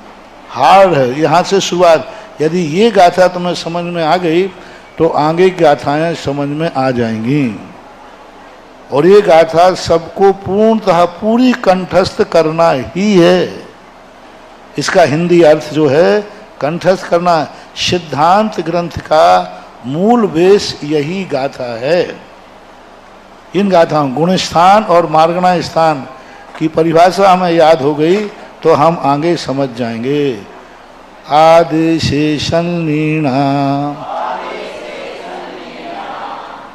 हार है, यहाँ से शुरुआत। यदि ये गाथा तुम्हें समझ में आ गई तो आगे की गाथाएं समझ में आ जाएंगी। और ये गाथा सबको पूर्णतः पूरी कंठस्थ करना ही है। इसका हिंदी अर्थ जो है कंठस्थ करना। सिद्धांत ग्रंथ का मूल बेस यही गाथा है। इन गाथाओं गुण स्थान और मार्गणा स्थान की परिभाषा हमें याद हो गई तो हम आगे समझ जाएंगे। आदिशेषणीना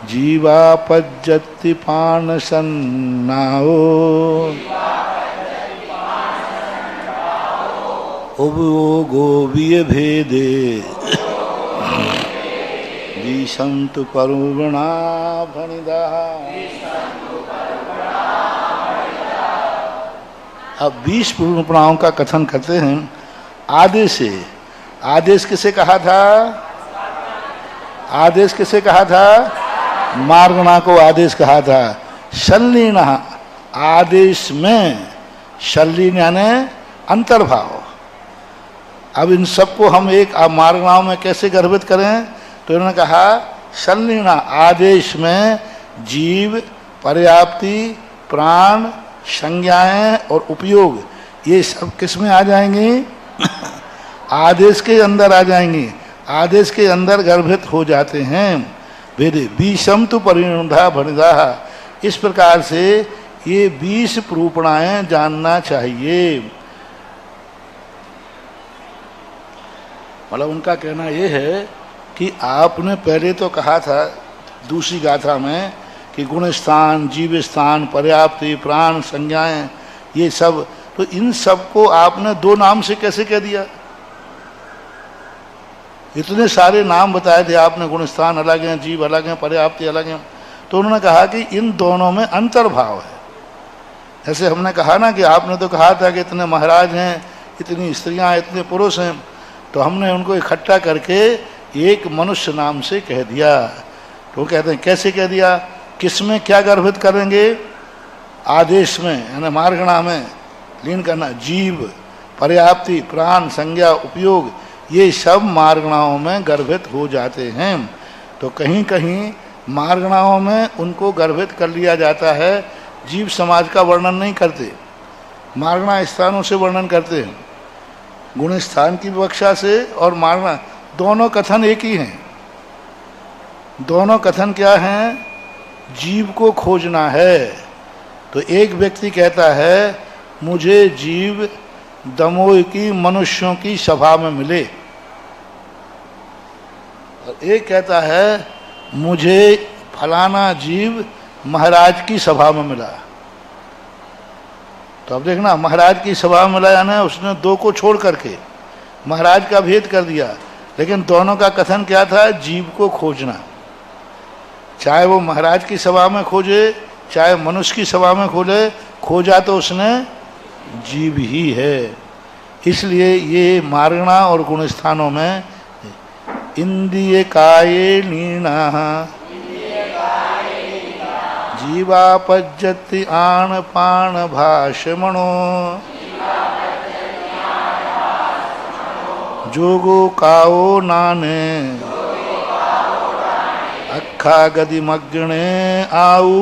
जीवापज्जति पाणसन्नाओ उभयोगो विभेदे विसन्तु पर्वणा भणिदाः। अब 20 पूर्वपणाओं का कथन करते हैं। आदेश से, आदेश किसे कहा था? आदेश किसे कहा था? मार्गणा को आदेश कहा था। संलीन, आदेश में संलीन यानी अंतर्भाव। अब इन सबको हम एक मार्गणाओं में कैसे गर्भित करें? तो इन्होंने कहा संलीन, आदेश में जीव, पर्याप्ति, प्राण, संज्ञाएं और उपयोग, ये सब किस में आ जाएंगी? आदेश के अंदर आ जाएंगी, आदेश के अंदर गर्भित हो जाते हैं। वेदे विषम तो परिणुधा भणिधा। इस प्रकार से ये 20 प्रूपणाएं जानना चाहिए। मतलब उनका कहना ये है कि आपने पहले तो कहा था दूसरी गाथा में कि गुण स्थान, जीव स्थान, पर्याप्ति, प्राण, संज्ञाएं, ये सब, तो इन सब को आपने 2 नाम से कैसे कह दिया? इतने सारे नाम बताए थे आपने, गुण स्थान अलग हैं, जीव अलग हैं, पर्याप्ति अलग हैं। तो उन्होंने कहा कि इन दोनों में अंतर्भाव है। जैसे हमने कहा ना कि आपने तो कहा था कि इतने महाराज हैं, इतनी स्त्रियां, इतने पुरुष हैं, तो हमने उनको इकट्ठा करके एक मनुष्य नाम से कह दिया। तो कहते हैं कैसे कह दिया? किसमें क्या गर्भित करेंगे? आदेश में यानी मार्गणा में लीन करना, जीव, पर्याप्ति, प्राण, संज्ञा, उपयोग, ये सब मार्गणाओं में गर्भित हो जाते हैं। तो कहीं कहीं मार्गणाओं में उनको गर्भित कर लिया जाता है, जीव समाज का वर्णन नहीं करते, मार्गणा स्थानों से वर्णन करते हैं। गुण स्थान की विवक्षा से और मार्गणा दोनों कथन एक ही हैं। दोनों कथन क्या हैं? जीव को खोजना है। तो एक व्यक्ति कहता है मुझे जीव दमोह की, मनुष्यों की सभा में मिले, और एक कहता है मुझे फलाना जीव महाराज की सभा में मिला। तो अब देखना, महाराज की सभा में मिला यानी उसने 2 को छोड़ करके महाराज का भेद कर दिया, लेकिन दोनों का कथन क्या था? जीव को खोजना। चाहे वो महाराज की सभा में खोजे, चाहे मनुष्य की सभा में खोजे, खोजा तो उसने जीव ही है। इसलिए ये मार्गणा और गुण स्थानों में इंद्रिय काये लीना जीवापज्जति आण पाण भाषमणो जोगो काओ नाने अखा गति मग्ने आऊ।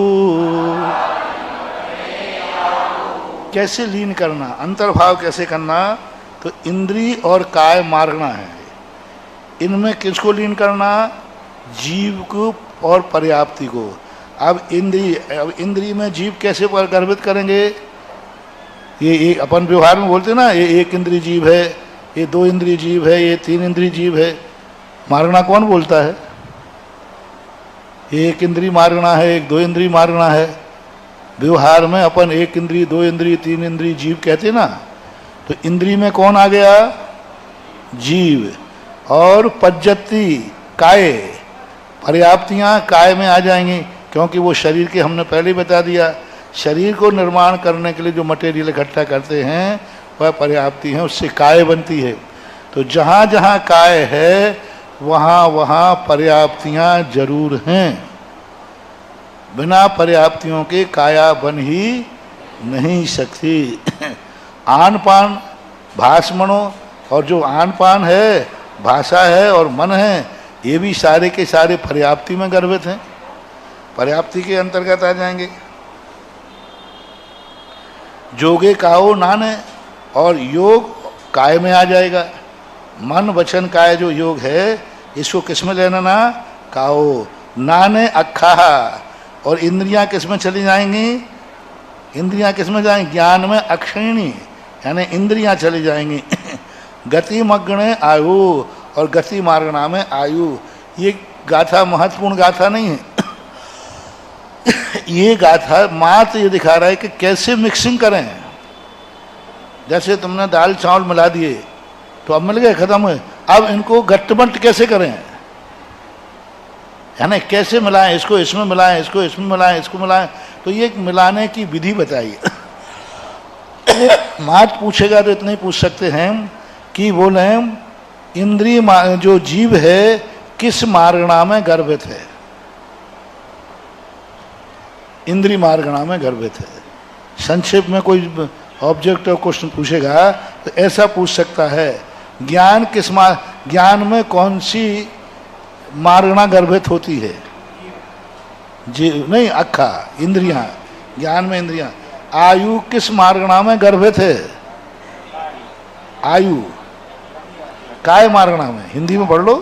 कैसे लीन करना, अंतर्भाव कैसे करना? तो इंद्री और काय मार्गणा है, इनमें किसको लीन करना? जीव को और पर्याप्ति को। अब इंद्री में जीव कैसे गर्भित करेंगे? ये एक अपन व्यवहार में बोलते ना, ये 1 इंद्री जीव है, ये 2 इंद्री जीव है, ये 3 इंद्री जीव है। मार्गणा कौन बोलता है? ये 1 इंद्री मार्गणा है, एक 2 इंद्री मार्गणा है। व्यवहार में अपन 1 इंद्री, 2 इंद्री, 3 इंद्री जीव कहते ना। तो इंद्री में कौन आ गया? जीव। और पज्जति काय, पर्याप्तियां काय में आ जाएंगी, क्योंकि वो शरीर के, हमने पहले ही बता दिया, शरीर को निर्माण करने के लिए जो मटेरियल इकट्ठा करते हैं वह पर्याप्ति है, उससे काय बनती है। तो जहाँ जहाँ काय है वहाँ वहाँ पर्याप्तियाँ जरूर हैं। बिना पर्याप्तियों के काया बन ही नहीं सकती। आन पान भाषमणों, और जो आन पान है, भाषा है और मन है, ये भी सारे के सारे पर्याप्ति में गर्भित हैं, पर्याप्ति के अंतर्गत आ जाएंगे। जोगे काओ नाने, और योग काय में आ जाएगा। मन वचन काय जो योग है, इसको किस में लेना ना, काओ नाने अखा, और इंद्रियां किस में चली जाएंगी, इंद्रियां किस में जाएंगी, ज्ञान में अक्षिणी, यानी इंद्रियां चली जाएंगी। गति मग्न आयु, और गति मार्गणा में आयु। ये गाथा महत्वपूर्ण गाथा नहीं है। ये गाथा मात्र ये दिखा रहा है कि कैसे मिक्सिंग करें। जैसे तुमने दाल चावल मिला दिए तो अब मिल गए, खत्म हुए, अब इनको गट्टबंट कैसे करें, यानी कैसे मिलाएं, इसको इसमें मिलाएं, इसको इसमें मिलाएं, इसको मिलाएं। तो ये मिलाने की विधि बताइए। मात पूछेगा तो इतना ही पूछ सकते हैं कि बोले इंद्रिय जो जीव है किस मार्गणा में गर्भित है, इंद्रिय मार्गणा में गर्भित है। संक्षेप में कोई ऑब्जेक्ट और क्वेश्चन पूछेगा तो ऐसा पूछ सकता है, ज्ञान किस ज्ञान में कौन सी मार्गणा गर्भित होती है, जी नहीं अक्खा, इंद्रियां, ज्ञान में इंद्रियां। आयु किस मार्गणा में गर्भित है, आयु काय मार्गणा में, हिंदी में पढ़ लो,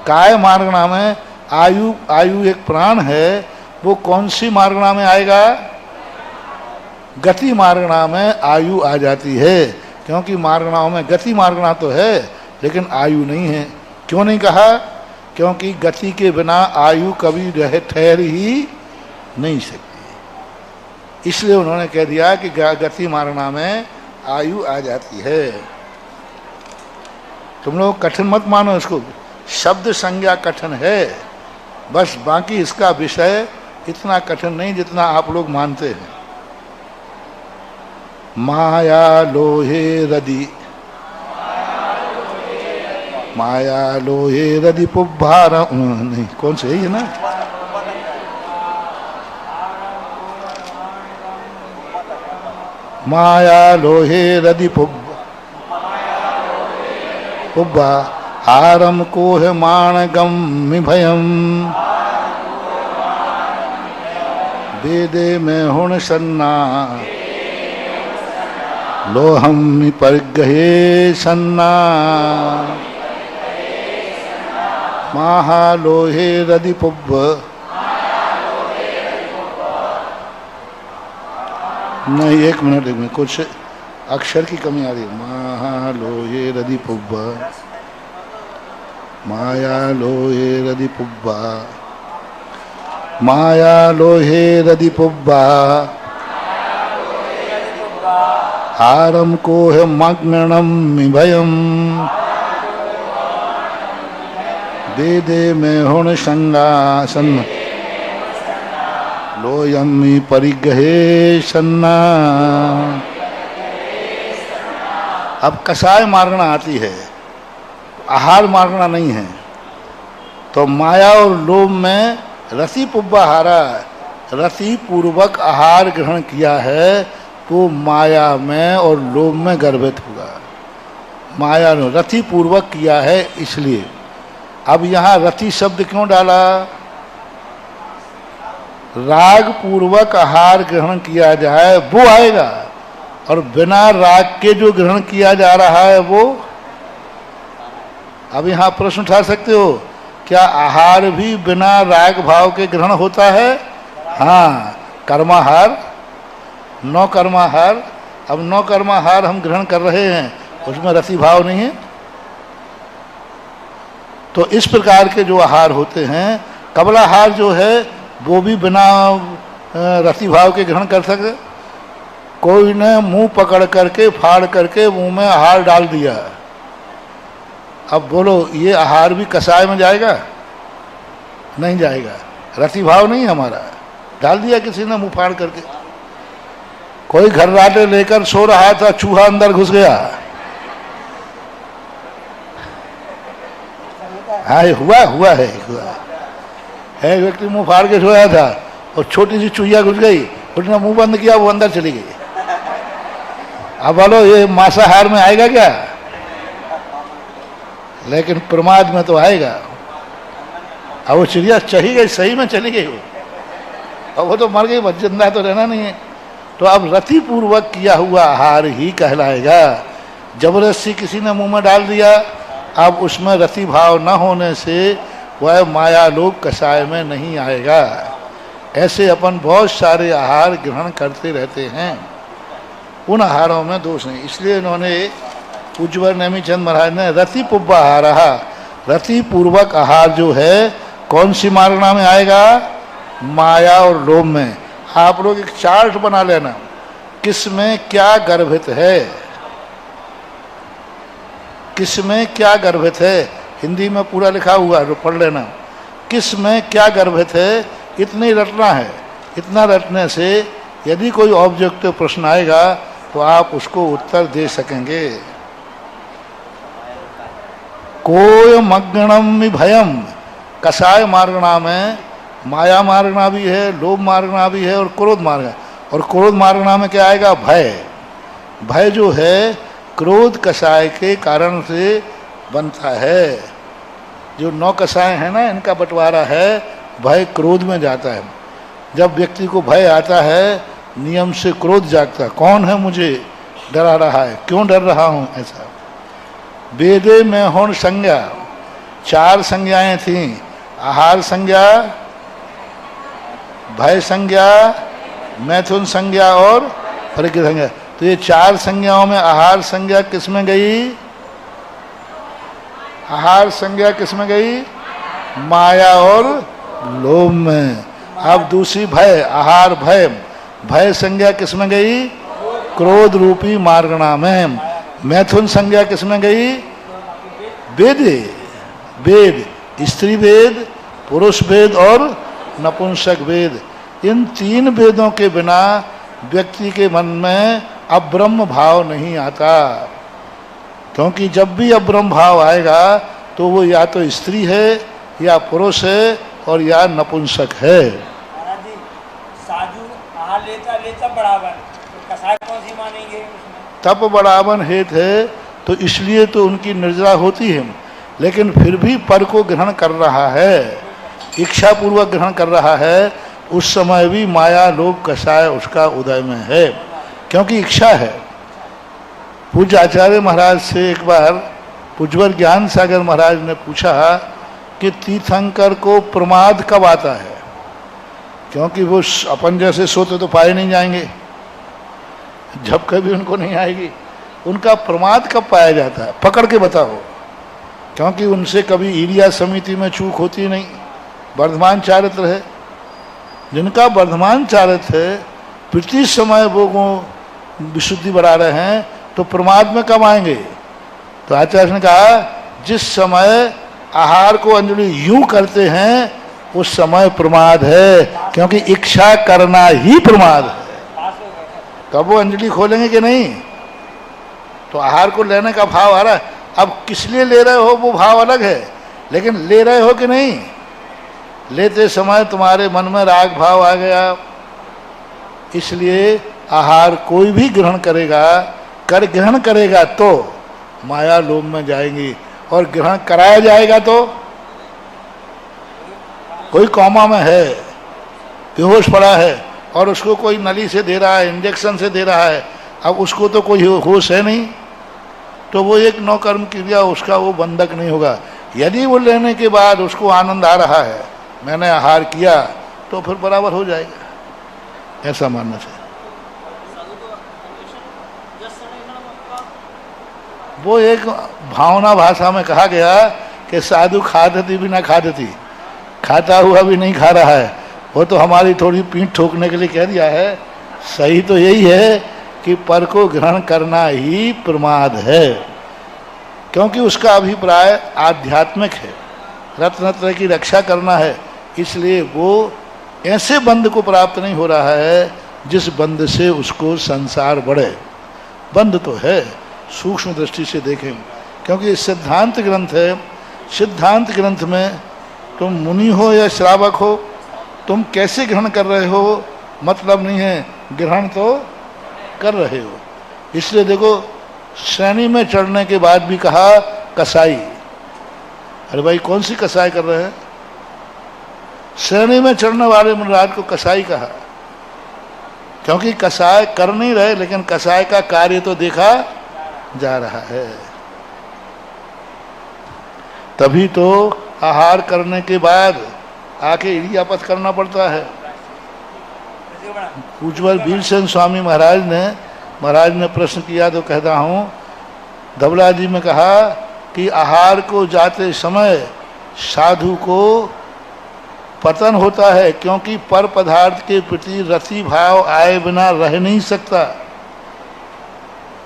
काय मार्गणा में आयु। आयु एक प्राण है, वो कौन सी मार्गणा में आएगा, गति मार्गणा में आयु आ जाती है। क्योंकि मार्गणाओं में गति मार्गणा तो है लेकिन आयु नहीं है। क्यों नहीं कहा, क्योंकि गति के बिना आयु कभी ठहर ही नहीं सकती, इसलिए उन्होंने कह दिया कि गति मार्गणा में आयु आ जाती है। तुम लोग कठिन मत मानो इसको, शब्द संज्ञा कठिन है बस, बाकी इसका विषय इतना कठिन नहीं जितना आप लोग मानते हैं। माया लोहे रदि, माया लोहे रदि पुब्भार, नहीं कौन से है ना, माया लोहे रदि पुब्बा हारम कोह माणगम भयम, वेदे में हुण सन्ना लोहम परिगहे सन्ना, महालोहे रदि पुब्ब, नहीं एक मिनट कुछ अक्षर की कमी आ रही है। महालोहे रदि पुब्ब, माया लोहे रदि पुब्बा, माया लोहे रदि पुब्बा, हारम कोह मग्नम भयम, वेदे में हुण संगासन लोयम परिगहे सन्ना। अब कसाय मार्गणा आती है, आहार मार्गणा नहीं है। तो माया और लोभ में रति पुब्बाहारा, रति पूर्वक आहार ग्रहण किया है तो माया में और लोभ में गर्भित होगा। माया ने रति पूर्वक किया है इसलिए। अब यहाँ रति शब्द क्यों डाला, राग पूर्वक आहार ग्रहण किया जाए वो आएगा, और बिना राग के जो ग्रहण किया जा रहा है वो। अब यहाँ प्रश्न उठा सकते हो, क्या आहार भी बिना राग भाव के ग्रहण होता है? हाँ, कर्माहार, नौ कर्माहार। अब नौ कर्माहार हम ग्रहण कर रहे हैं, उसमें रति भाव नहीं है। तो इस प्रकार के जो आहार होते हैं, कबलाहार जो है वो भी बिना रति भाव के ग्रहण कर सकते। कोई ने मुंह पकड़ करके फाड़ करके मुंह में आहार डाल दिया, अब बोलो ये आहार भी कसाय में जाएगा? नहीं जाएगा, रति भाव नहीं हमारा, डाल दिया किसी ने मुंह फाड़ करके। कोई घर्राटे लेकर सो रहा था, चूहा अंदर घुस गया। हाँ हुआ है। एक व्यक्ति मुंह फाड़ के सोया था और छोटी सी चूहिया घुस गई, उसने मुंह बंद किया, वो अंदर चली गई। अब बोलो ये मांसाहार में आएगा क्या? लेकिन प्रमाद में तो आएगा। अब वो चिड़िया चली गई, सही में चली गई वो, अब वो तो मर गई, बच जिंदा तो रहना नहीं है। तो अब रति पूर्वक किया हुआ आहार ही कहलाएगा। जबरदस्ती किसी ने मुंह में डाल दिया, अब उसमें रति भाव न होने से वह माया लोक कषाय में नहीं आएगा। ऐसे अपन बहुत सारे आहार ग्रहण करते रहते हैं, उन आहारों में दोष नहीं। इसलिए इन्होंने पूज्यवर नेमिचंद महाराज ने रति पुब्बा आहार, रति पूर्वक आहार जो है कौन सी मारणा में आएगा? माया और लोभ में। आप लोग एक चार्ट बना लेना, किस में क्या गर्भित है, किस में क्या गर्भित है। हिंदी में पूरा लिखा हुआ है, तो पढ़ लेना, किस में क्या गर्भित है, इतना ही रटना है। इतना रटने से यदि कोई ऑब्जेक्टिव प्रश्न आएगा तो आप उसको उत्तर दे सकेंगे। कोय मग्नम भयम, कषाय मार्गणा में माया मार्गणा भी है, लोभ मार्गणा भी है और क्रोध मार्गणा। और क्रोध मार्गणा में क्या आएगा? भय। भय जो है क्रोध कषाय के कारण से बनता है। जो 9 कषाय है ना, इनका बंटवारा है, भय क्रोध में जाता है। जब व्यक्ति को भय आता है, नियम से क्रोध जागता है, कौन है मुझे डरा रहा है, क्यों डर रहा हूँ, ऐसा। वेदे में होण संज्ञा, 4 संज्ञाएं थीं, आहार संज्ञा, भय संज्ञा, मैथुन संज्ञा और परिग्रह संज्ञा। तो ये 4 संज्ञाओं में आहार संज्ञा किस में गई? आहार संज्ञा किस में गई? माया और लोभ में। अब दूसरी भय, आहार भय, भय संज्ञा किस में गई? क्रोध रूपी मार्गणा में। मैथुन संज्ञा किस में गई? वेद, वेद, स्त्री वेद, पुरुष वेद और नपुंसक वेद। इन 3 वेदों के बिना व्यक्ति के मन में अब्रह्म भाव नहीं आता, क्योंकि जब भी अब्रह्म भाव आएगा तो वो या तो स्त्री है या पुरुष है और या नपुंसक है। महाराज जी, साधु आहार लेता बढ़ावन, तो कषाय कौन सी मानेंगे उसमें? तप बढ़ावन हेत है, तो इसलिए तो उनकी निर्जरा होती है, लेकिन फिर भी पर को ग्रहण कर रहा है, इच्छा पूर्वक ग्रहण कर रहा है, उस समय भी माया लोभ कषाय उसका उदय में है, क्योंकि इच्छा है। पूज्य आचार्य महाराज से एक बार पूज्यवर ज्ञान सागर महाराज ने पूछा कि तीर्थंकर को प्रमाद कब आता है, क्योंकि वो अपन जैसे सोते तो पाए नहीं जाएंगे, जब कभी उनको नहीं आएगी। उनका प्रमाद कब पाया जाता है, पकड़ के बताओ, क्योंकि उनसे कभी ईरिया समिति में चूक होती नहीं, वर्धमान चारित्र है। जिनका वर्धमान चारित्र है, प्रति समय वो विशुद्धि बढ़ा रहे हैं, तो प्रमाद में कब आएंगे? तो आचार्य ने कहा जिस समय आहार को अंजलि यूं करते हैं उस समय प्रमाद है, क्योंकि इच्छा करना ही प्रमाद है। कब वो अंजलि खोलेंगे कि नहीं? तो आहार को लेने का भाव आ रहा है, अब किस लिए ले रहे हो वो भाव अलग है, लेकिन ले रहे हो कि नहीं? लेते समय तुम्हारे मन में राग भाव आ गया, इसलिए आहार कोई भी ग्रहण करेगा, कर ग्रहण करेगा तो माया लोभ में जाएंगी, और ग्रहण कराया जाएगा तो कोई कौमा में है, बेहोश पड़ा है और उसको कोई नली से दे रहा है, इंजेक्शन से दे रहा है, अब उसको तो कोई होश है नहीं, तो वो एक नौकर्म क्रिया उसका वो बंधक नहीं होगा। यदि वो लेने के बाद उसको आनंद आ रहा है, मैंने आहार किया, तो फिर बराबर हो जाएगा, ऐसा मानना चाहिए। वो एक भावना भाषा में कहा गया कि साधु खादती भी ना खादती, खाता हुआ भी नहीं खा रहा है, वो तो हमारी थोड़ी पीठ ठोकने के लिए कह दिया है। सही तो यही है कि पर को ग्रहण करना ही प्रमाद है, क्योंकि उसका अभिप्राय आध्यात्मिक है, रत्न की रक्षा करना है, इसलिए वो ऐसे बंध को प्राप्त नहीं हो रहा है जिस बंद से उसको संसार बढ़े। बंद तो है, सूक्ष्म दृष्टि से देखें, क्योंकि ये सिद्धांत ग्रंथ है। सिद्धांत ग्रंथ में तुम मुनि हो या श्रावक हो, तुम कैसे ग्रहण कर रहे हो मतलब नहीं है, ग्रहण तो कर रहे हो। इसलिए देखो, श्रेणी में चढ़ने के बाद भी कहा कसाई। अरे भाई कौन सी कसाई कर रहे हैं? श्रेणी में चढ़ने वाले मुनिराज को कसाई कहा, क्योंकि कसाय कर नहीं रहे, लेकिन कसाय का कार्य तो देखा जा रहा है। तभी तो आहार करने के बाद आके इडियापत करना पड़ता है। उज्ज्वल वीरसेन स्वामी महाराज ने प्रश्न किया तो कहता हूँ, धवला जी में कहा कि आहार को जाते समय साधु को पतन होता है, क्योंकि पर पदार्थ के प्रति रति भाव आए बिना रह नहीं सकता,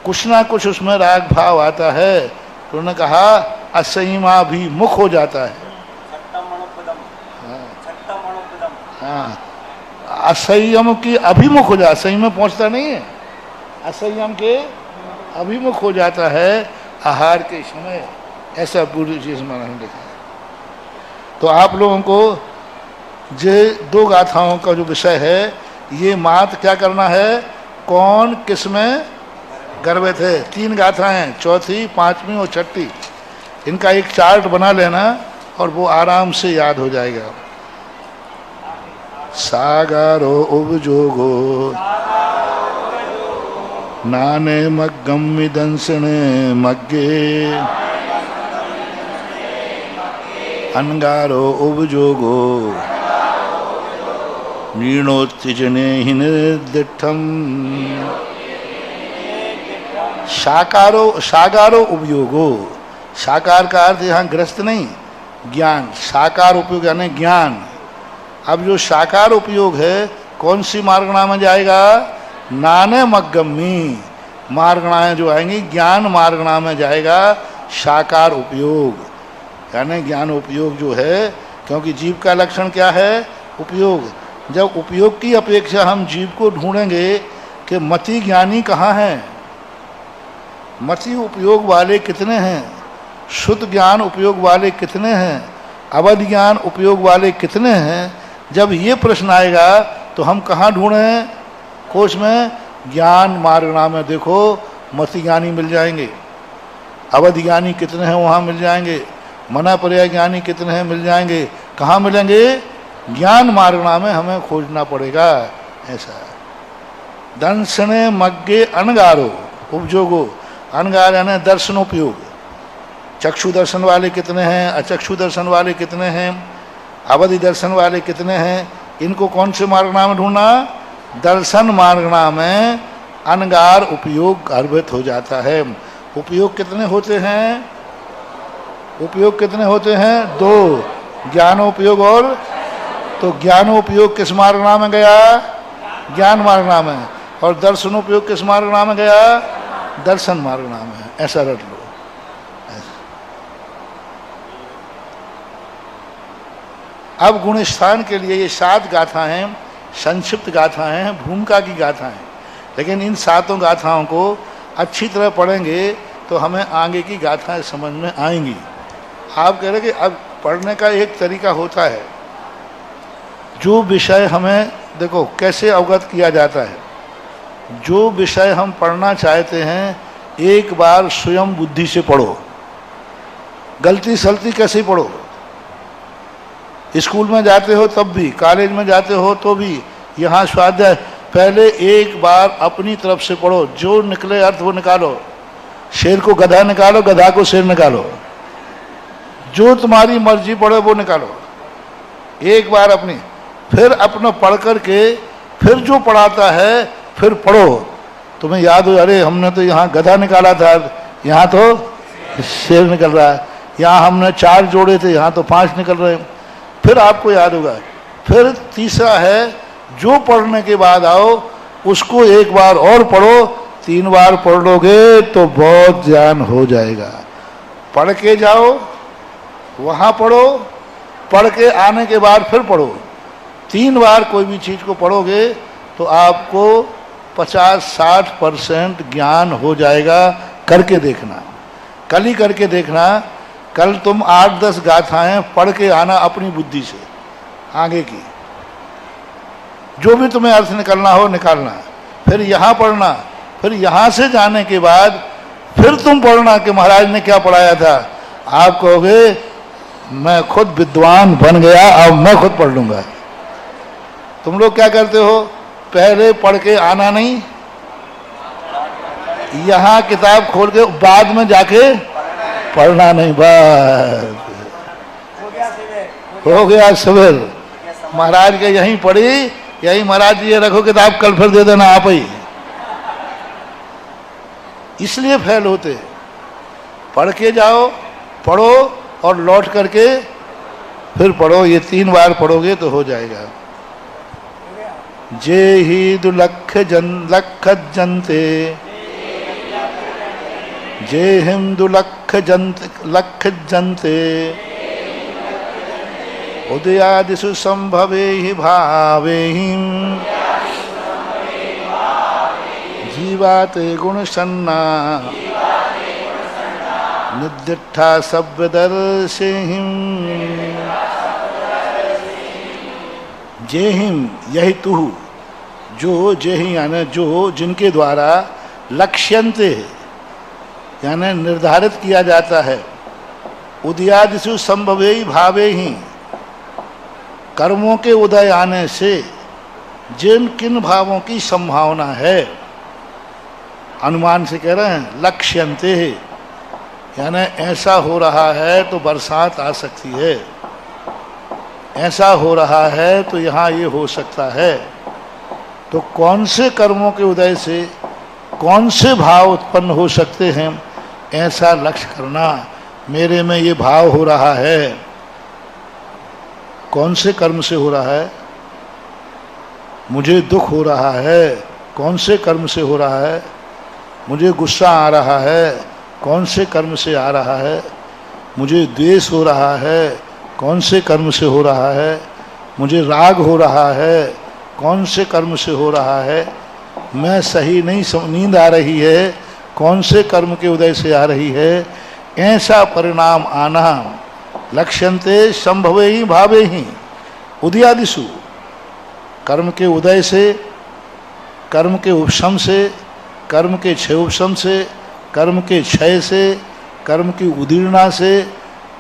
कुछ ना कुछ उसमें राग भाव आता है। तो उन्होंने कहा असंयमाभिमुख हो जाता है। हाँ, असंयम के अभिमुख हो जाता, असंयम में पहुंचता नहीं है, असंयम के अभिमुख हो जाता है आहार के समय। ऐसा पूरी चीज महाराज ने लिखा है। तो आप लोगों को ये दो गाथाओं का जो विषय है, ये मात क्या करना है, कौन किसमें गर्वित है। 3 गाथाएं हैं, चौथी, 5वीं और 6ठी। इनका एक चार्ट बना लेना और वो आराम से याद हो जाएगा। सागारो उपजोगो नाने मग्गम दंसने मग्गे अनगारो उपजोगो नीणोत्तिजने ही निर्दिठम। सागारो उपयोगो, साकार का अर्थ यहाँ ग्रस्त नहीं, ज्ञान। साकार उपयोग यानी ज्ञान। अब जो साकार उपयोग है कौन सी मार्गणा में जाएगा, नाने मग्गमी मार्गणाएं जो आएंगी, ज्ञान मार्गणा में जाएगा साकार उपयोग, यानी ज्ञान उपयोग जो है। क्योंकि जीव का लक्षण क्या है, उपयोग। जब उपयोग की अपेक्षा हम जीव को ढूंढेंगे कि मति ज्ञानी कहाँ हैं, मति उपयोग वाले कितने हैं, शुद्ध ज्ञान उपयोग वाले कितने हैं, अवध ज्ञान उपयोग वाले कितने हैं, जब ये प्रश्न आएगा तो हम कहाँ ढूंढें, कोश में ज्ञान मार्गणा में देखो मति ज्ञानी मिल जाएंगे, अवध ज्ञानी कितने हैं वहाँ मिल जाएंगे, मना पर्याय ज्ञानी कितने हैं मिल जाएंगे। कहाँ मिलेंगे, ज्ञान मार्गणा में हमें खोजना पड़ेगा। ऐसा दंसने मग्गे अनगारो उपजोगो, अनगार यानी दर्शनोपयोग। चक्षु दर्शन वाले कितने हैं, अचक्षु दर्शन वाले कितने हैं, अवधि दर्शन वाले कितने हैं, इनको कौन से मार्गणा में ढूंढना, दर्शन मार्गणा में अनगार उपयोग गर्भित हो जाता है। उपयोग कितने होते हैं, उपयोग कितने होते हैं, 2, ज्ञानोपयोग और। तो ज्ञानोपयोग किस मार्गणा में गया, ज्ञान मार्गणा में, और दर्शनोपयोग किस मार्गणा में गया, दर्शन मार्गणा में। ऐसा रट लो। अब गुण स्थान के लिए ये 7 गाथाएं संक्षिप्त गाथाएं हैं, भूमिका की गाथाएं, लेकिन इन 7 गाथाओं को अच्छी तरह पढ़ेंगे तो हमें आगे की गाथाएं समझ में आएंगी। आप कह रहे कि अब पढ़ने का एक तरीका होता है, जो विषय हमें देखो कैसे अवगत किया जाता है, जो विषय हम पढ़ना चाहते हैं एक बार स्वयं बुद्धि से पढ़ो, गलती सलती कैसे पढ़ो। स्कूल में जाते हो तब भी, कॉलेज में जाते हो तो भी, यहाँ स्वाध्याय, पहले एक बार अपनी तरफ से पढ़ो, जो निकले अर्थ वो निकालो। शेर को गधा निकालो, गधा को शेर निकालो, जो तुम्हारी मर्जी पढ़े वो निकालो एक बार अपनी, फिर अपना पढ़ करके फिर जो पढ़ाता है फिर पढ़ो। तुम्हें याद हो, अरे हमने तो यहाँ गधा निकाला था, यहाँ तो शेर निकल रहा है, यहाँ हमने 4 जोड़े थे, यहाँ तो 5 निकल रहे हैं। फिर आपको याद होगा। फिर तीसरा है, जो पढ़ने के बाद आओ उसको एक बार और पढ़ो, 3 बार पढ़ लोगे तो बहुत ज्ञान हो जाएगा। पढ़ के जाओ, वहाँ पढ़ो, पढ़ के आने के बाद फिर पढ़ो। 3 बार कोई भी चीज़ को पढ़ोगे तो आपको 50-60% ज्ञान हो जाएगा। करके देखना, कल ही करके देखना। कल तुम 8-10 गाथाएं पढ़ के आना अपनी बुद्धि से, आगे की जो भी तुम्हें अर्थ निकालना हो निकालना, फिर यहाँ पढ़ना, फिर यहाँ से जाने के बाद फिर तुम पढ़ना कि महाराज ने क्या पढ़ाया था। आप कहोगे मैं खुद विद्वान बन गया, अब मैं खुद पढ़ लूंगा। तुम लोग क्या करते हो, पहले पढ़ के आना नहीं, यहाँ किताब खोल के बाद में जाके पढ़ना नहीं। बस हो गया सवेर। महाराज के यहीं पढ़ी, यही महाराज जी ये रखो किताब, कल फिर दे देना आप ही। इसलिए फेल होते। पढ़ के जाओ, पढ़ो और लौट करके फिर पढ़ो। ये 3 बार पढ़ोगे तो हो जाएगा। जे ही दुलक्ष लख जनते, जे हिंदु लख जनते, उदयादिषु संभवे ही भावे जीवाते गुण सन्ना निदिष्ठा सव्यदर्शे जेहिम यही तु, जो जेहि यानी जो जिनके द्वारा लक्ष्यन्ते यानी निर्धारित किया जाता है, उदयादिषु संभवे ही भावे ही कर्मों के उदय आने से जिन किन भावों की संभावना है, अनुमान से कह रहे हैं, लक्ष्यन्ते यानी ऐसा हो रहा है तो बरसात आ सकती है, ऐसा हो रहा है तो यहाँ ये हो सकता है। तो कौन से कर्मों के उदय से कौन से भाव उत्पन्न हो सकते हैं, ऐसा लक्ष्य करना। मेरे में ये भाव हो रहा है, कौन से कर्म से हो रहा है। मुझे दुख हो रहा है, कौन से कर्म से हो रहा है। मुझे गुस्सा आ रहा है, कौन से कर्म से आ रहा है। मुझे द्वेष हो रहा है, कौन से कर्म से हो रहा है। मुझे राग हो रहा है, कौन से कर्म से हो रहा है। मैं सही नहीं, नींद आ रही है, कौन से कर्म के उदय से आ रही है। ऐसा परिणाम आना लक्ष्यन्ते संभवे ही भावे ही उदयादिषु, कर्म के उदय से, कर्म के उपशम से, कर्म के क्षय उपशम से, कर्म के क्षय से, कर्म की उदीर्णा से,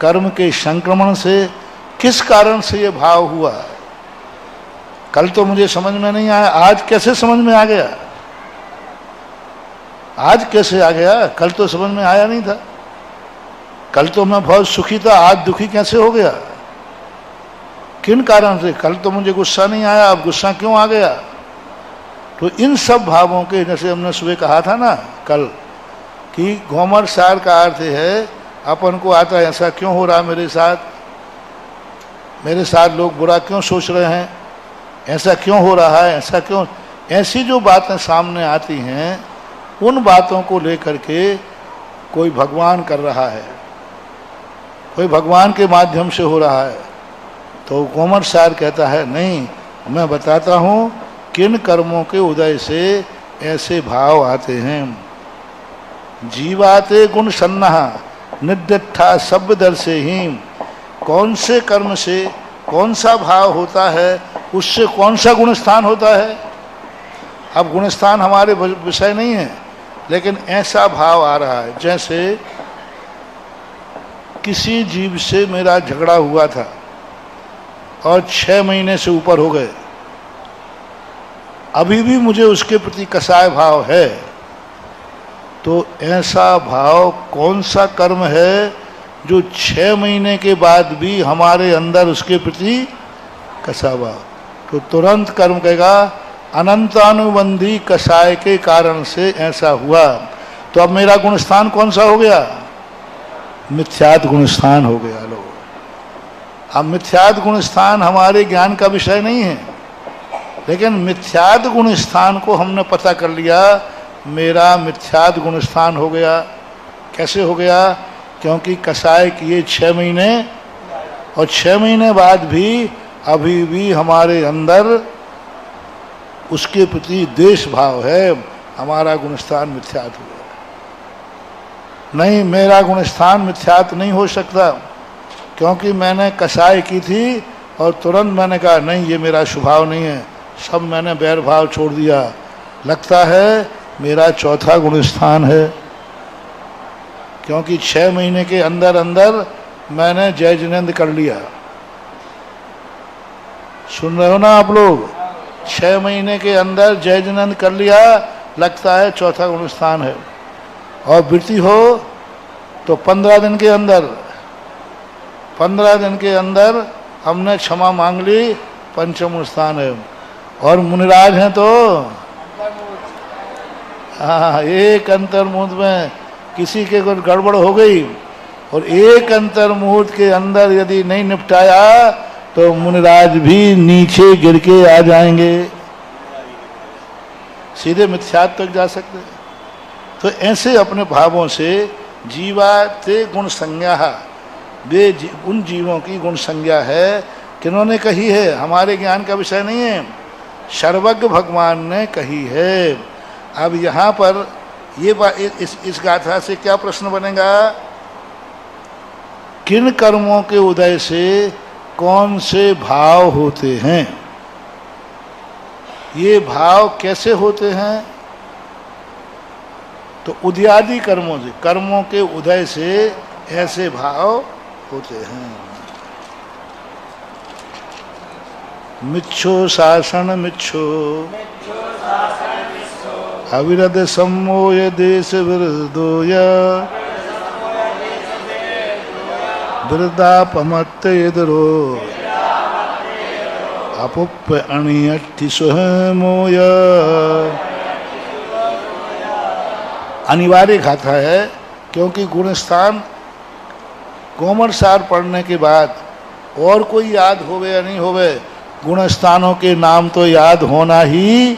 कर्म के संक्रमण से, किस कारण से ये भाव हुआ। कल तो मुझे समझ में नहीं आया, आज कैसे समझ में आ गया। आज कैसे आ गया, कल तो समझ में आया नहीं था। कल तो मैं बहुत सुखी था, आज दुखी कैसे हो गया, किन कारण से। कल तो मुझे गुस्सा नहीं आया, अब गुस्सा क्यों आ गया। तो इन सब भावों के, जैसे हमने सुबह कहा था ना कल, कि घोमर सार का अर्थ है अपन को आता है ऐसा क्यों हो रहा मेरे साथ लोग बुरा क्यों सोच रहे हैं, ऐसा क्यों हो रहा है, ऐसा क्यों। ऐसी जो बातें सामने आती हैं, उन बातों को लेकर के कोई भगवान कर रहा है, कोई भगवान के माध्यम से हो रहा है। तो घोमर सार कहता है नहीं, मैं बताता हूँ किन कर्मों के उदय से ऐसे भाव आते हैं। जीवाते गुण सन्ना निदिष्ठा सभ्य दर्शे ही, कौन से कर्म से कौन सा भाव होता है, उससे कौन सा गुण स्थान होता है। अब गुण स्थान हमारे विषय नहीं है, लेकिन ऐसा भाव आ रहा है। जैसे किसी जीव से मेरा झगड़ा हुआ था और 6 महीने से ऊपर हो गए, अभी भी मुझे उसके प्रति कसाय भाव है। तो ऐसा भाव कौन सा कर्म है जो 6 महीने के बाद भी हमारे अंदर उसके प्रति कसा भाव। तो तुरंत कर्म कहेगा अनंतानुबंधी कसाय के कारण से ऐसा हुआ। तो अब मेरा गुणस्थान कौन सा हो गया, मिथ्यात गुणस्थान हो गया। लो, अब मिथ्यात गुणस्थान हमारे ज्ञान का विषय नहीं है, लेकिन मिथ्यात गुणस्थान को हमने पता कर लिया, मेरा मिथ्यात गुणस्थान हो गया। कैसे हो गया, क्योंकि कसाय किए 6 महीने और 6 महीने बाद भी अभी भी हमारे अंदर उसके प्रति द्वेष भाव है, हमारा गुणस्थान मिथ्यात्व हुआ। नहीं, मेरा गुणस्थान मिथ्यात्व नहीं हो सकता, क्योंकि मैंने कसाई की थी और तुरंत मैंने कहा नहीं ये मेरा स्वभाव नहीं है, सब मैंने बैर भाव छोड़ दिया, लगता है मेरा चौथा गुणस्थान है। क्योंकि 6 महीने के अंदर अंदर मैंने जय जिनेंद्र कर लिया। सुन रहे हो ना आप लोग? 6 महीने के अंदर जय जिनेंद्र कर लिया, लगता है चौथा गुणस्थान है। और वृत्ति हो तो 15 दिन के अंदर हमने क्षमा मांग ली, पंचम स्थान है। और मुनिराज हैं तो हाँ, एक अंतर मुहूर्त में किसी के कुछ गड़बड़ हो गई और एक अंतर मुहूर्त के अंदर यदि नहीं निपटाया तो मुनिराज भी नीचे गिर के आ जाएंगे, सीधे मिथ्यात्व तक जा सकते। तो ऐसे अपने भावों से जीवाते गुण संज्ञा, वे उन जीवों की गुण संज्ञा है। किन्होंने कही है? हमारे ज्ञान का विषय नहीं है, सर्वज्ञ भगवान ने कही है। अब यहाँ पर ये इस गाथा से क्या प्रश्न बनेगा? किन कर्मों के उदय से कौन से भाव होते हैं? ये भाव कैसे होते हैं? तो उदयादि कर्मों से, कर्मों के उदय से ऐसे भाव होते हैं। मिच्छो शासन मिच्छो अविरद सम्मोय देश विरदोय वृद्धापमत्त इदरो अपुप्य अणियट्ठि स्वयमोय। अनिवार्य गाथा है, क्योंकि गुणस्थान कोमल सार पढ़ने के बाद और कोई याद होवे या नहीं होवे, गुणस्थानों के नाम तो याद होना ही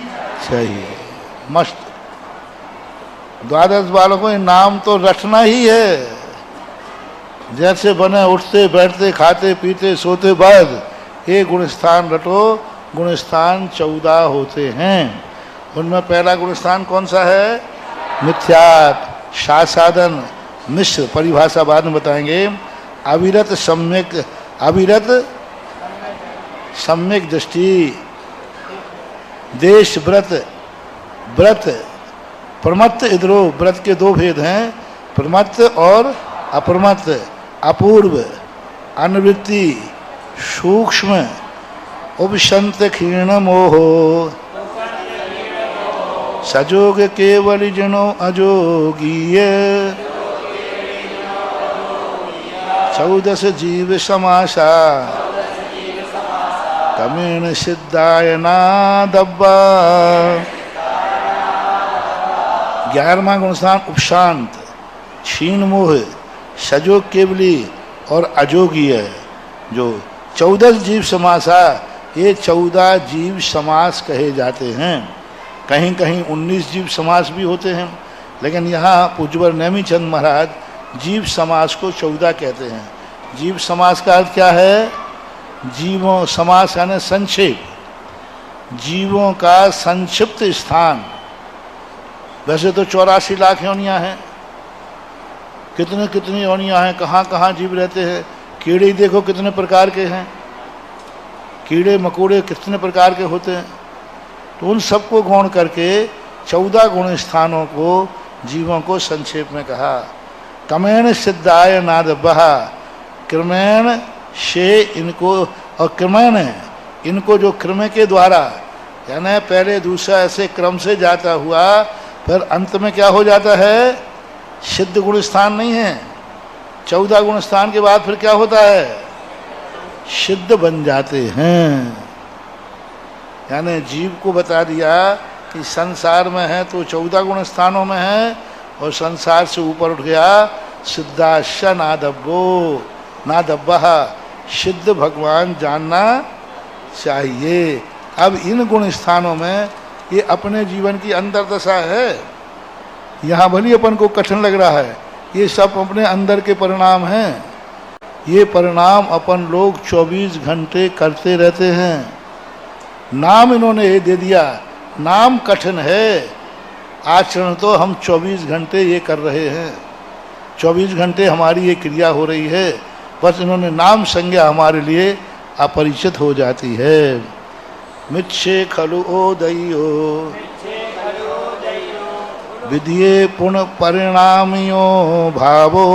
चाहिए, मस्त। द्वादश बालकों के नाम तो रटना ही है, जैसे बने उठते बैठते खाते पीते सोते बाद ये गुणस्थान रटो। गुणस्थान 14 होते हैं, उनमें पहला गुणस्थान कौन सा है? मिथ्यात्व, शासादन, मिश्र, परिभाषा बाद में बताएंगे। अविरत सम्यक दृष्टि, देश व्रत, प्रमत्त इधरो, व्रत के 2 भेद हैं, प्रमत्त और अप्रमत्त, अपूर्व, अनुवृत्ति, सूक्ष्म, उपशंत क्षीण मोहो, सजोग केवल जनो अजोगीय, 14 जीव समासा, कमेण सिद्धाय नादब्बा। 11वां गुणस्थान उपशांत, क्षीण मोह, सजोग केवली और अजोगीय, जो 14 जीव समासा, ये 14 जीव समास कहे जाते हैं। कहीं कहीं 19 जीव समास भी होते हैं, लेकिन यहाँ पूज्यवर नेमीचंद महाराज जीव समास को 14 कहते हैं। जीव समास का अर्थ क्या है? जीवों, समास यानी संक्षेप, जीवों का संक्षिप्त स्थान। वैसे तो 84 लाख योनियाँ हैं, कितनी योनियाँ हैं, कहाँ कहाँ जीव रहते हैं। कीड़े देखो कितने प्रकार के हैं, कीड़े मकोड़े कितने प्रकार के होते हैं। तो उन सबको गौण करके 14 गुण स्थानों को, जीवों को संक्षेप में कहा। क्रमेण सिद्धाय नादब्बहा, क्रमेण से इनको, और क्रमेण इनको जो क्रम के द्वारा, यानी पहले दूसरा ऐसे क्रम से जाता हुआ, फिर अंत में क्या हो जाता है? सिद्ध गुण स्थान नहीं है। 14 गुण स्थान के बाद फिर क्या होता है? सिद्ध बन जाते हैं। यानी जीव को बता दिया कि संसार में है तो 14 गुण स्थानों में है, और संसार से ऊपर उठ गया सिद्धाश्च नादब्बः, सिद्ध भगवान जानना चाहिए। अब इन गुण स्थानों में ये अपने जीवन की अंतर्दशा है। यहाँ भली अपन को कठिन लग रहा है, ये सब अपने अंदर के परिणाम हैं। ये परिणाम अपन लोग 24 घंटे करते रहते हैं। नाम इन्होंने ये दे दिया नाम कठिन है, आचरण तो हम 24 घंटे ये कर रहे हैं, 24 घंटे हमारी ये क्रिया हो रही है, बस इन्होंने नाम संज्ञा हमारे लिए अपरिचित हो जाती है। मिच्छे खलु ओदयो विधिये पुण्य परिणामियो भावो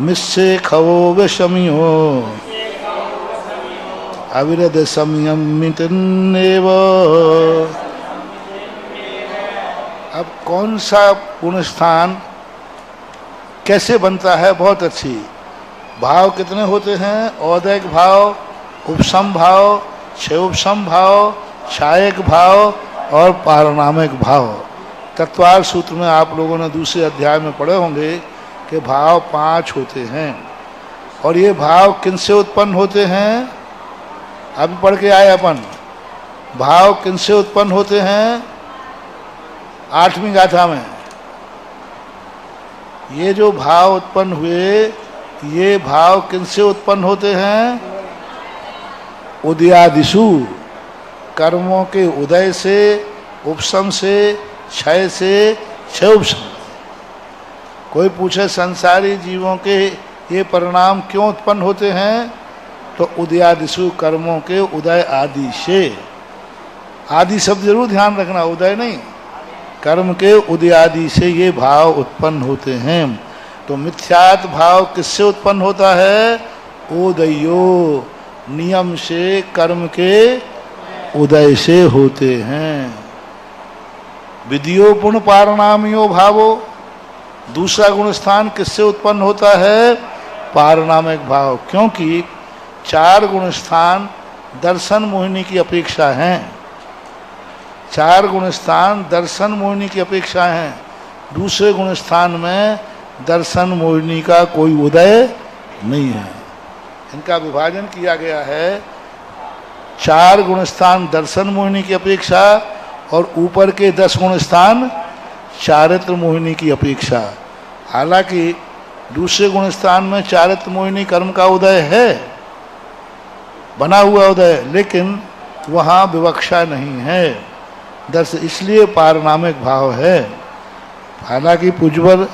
मिस्से खवो विषमियो अविरद संयमितन्नेव। अब कौन सा पुण्य स्थान कैसे बनता है? बहुत अच्छी। भाव कितने होते हैं? औदैक भाव, उपसम भाव, क्षयोपसम भाव, छायक भाव और पारणामिक भाव। तत्वार सूत्र में आप लोगों ने दूसरे अध्याय में पढ़े होंगे कि भाव 5 होते हैं। और ये भाव किनसे उत्पन्न होते हैं? अभी पढ़ के आए अपन। भाव किनसे उत्पन्न होते हैं? 8वीं गाथा में। ये जो भाव उत्पन्न हुए, ये भाव किनसे उत्पन्न होते हैं? उदयादिषु, कर्मों के उदय से, उपशम से, क्षय से, क्षयोपशम। कोई पूछे संसारी जीवों के ये परिणाम क्यों उत्पन्न होते हैं, तो उदयादिषु, कर्मों के उदय आदि से। आदि शब्द जरूर ध्यान रखना, उदय नहीं, कर्म के उदय आदि से ये भाव उत्पन्न होते हैं। तो मिथ्यात् भाव किससे उत्पन्न होता है? उदयो, नियम से, कर्म के उदय से होते हैं। विधियो पुण्य पारणामियो भावो, दूसरा गुण स्थान किससे उत्पन्न होता है? पारणामिक भाव। क्योंकि 4 गुण स्थान दर्शन मोहिनी की अपेक्षा हैं। 4 गुण स्थान दर्शन मोहिनी की अपेक्षा हैं। दूसरे गुण स्थान में दर्शन मोहिनी का कोई उदय नहीं है। इनका विभाजन किया गया है। 4 गुण स्थान दर्शन मोहिनी की अपेक्षा और ऊपर के 10 गुण स्थान चारित्र मोहिनी की अपेक्षा। हालांकि दूसरे गुण स्थान में चारित्र मोहिनी कर्म का उदय है, बना हुआ उदय, लेकिन वहाँ विवक्षा नहीं है। दर्श इसलिए पारणामिक भाव है। हालांकि पूज्यवर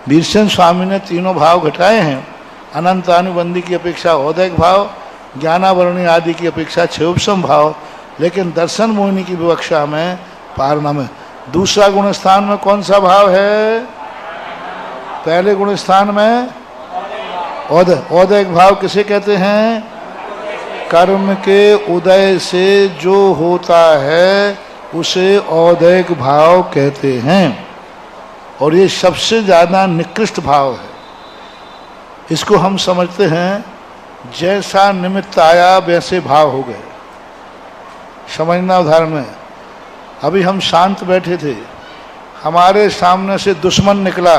वीरचंद स्वामी ने तीनों भाव घटाए हैं। अनंत अनुबंधी की अपेक्षा औदैक भाव, ज्ञानावरणी आदि की अपेक्षा क्षयोपसम भाव, लेकिन दर्शन मोहिनी की विवक्षा में पारणामिक। दूसरा गुण स्थान में कौन सा भाव है? पहले गुण स्थान में औदैक भाव किसे कहते हैं? कर्म के उदय से जो होता है उसे औदैक भाव कहते हैं। और ये सबसे ज़्यादा निकृष्ट भाव है। इसको हम समझते हैं जैसा निमित्त आया वैसे भाव हो गए। समझना उदाहरण में, अभी हम शांत बैठे थे, हमारे सामने से दुश्मन निकला,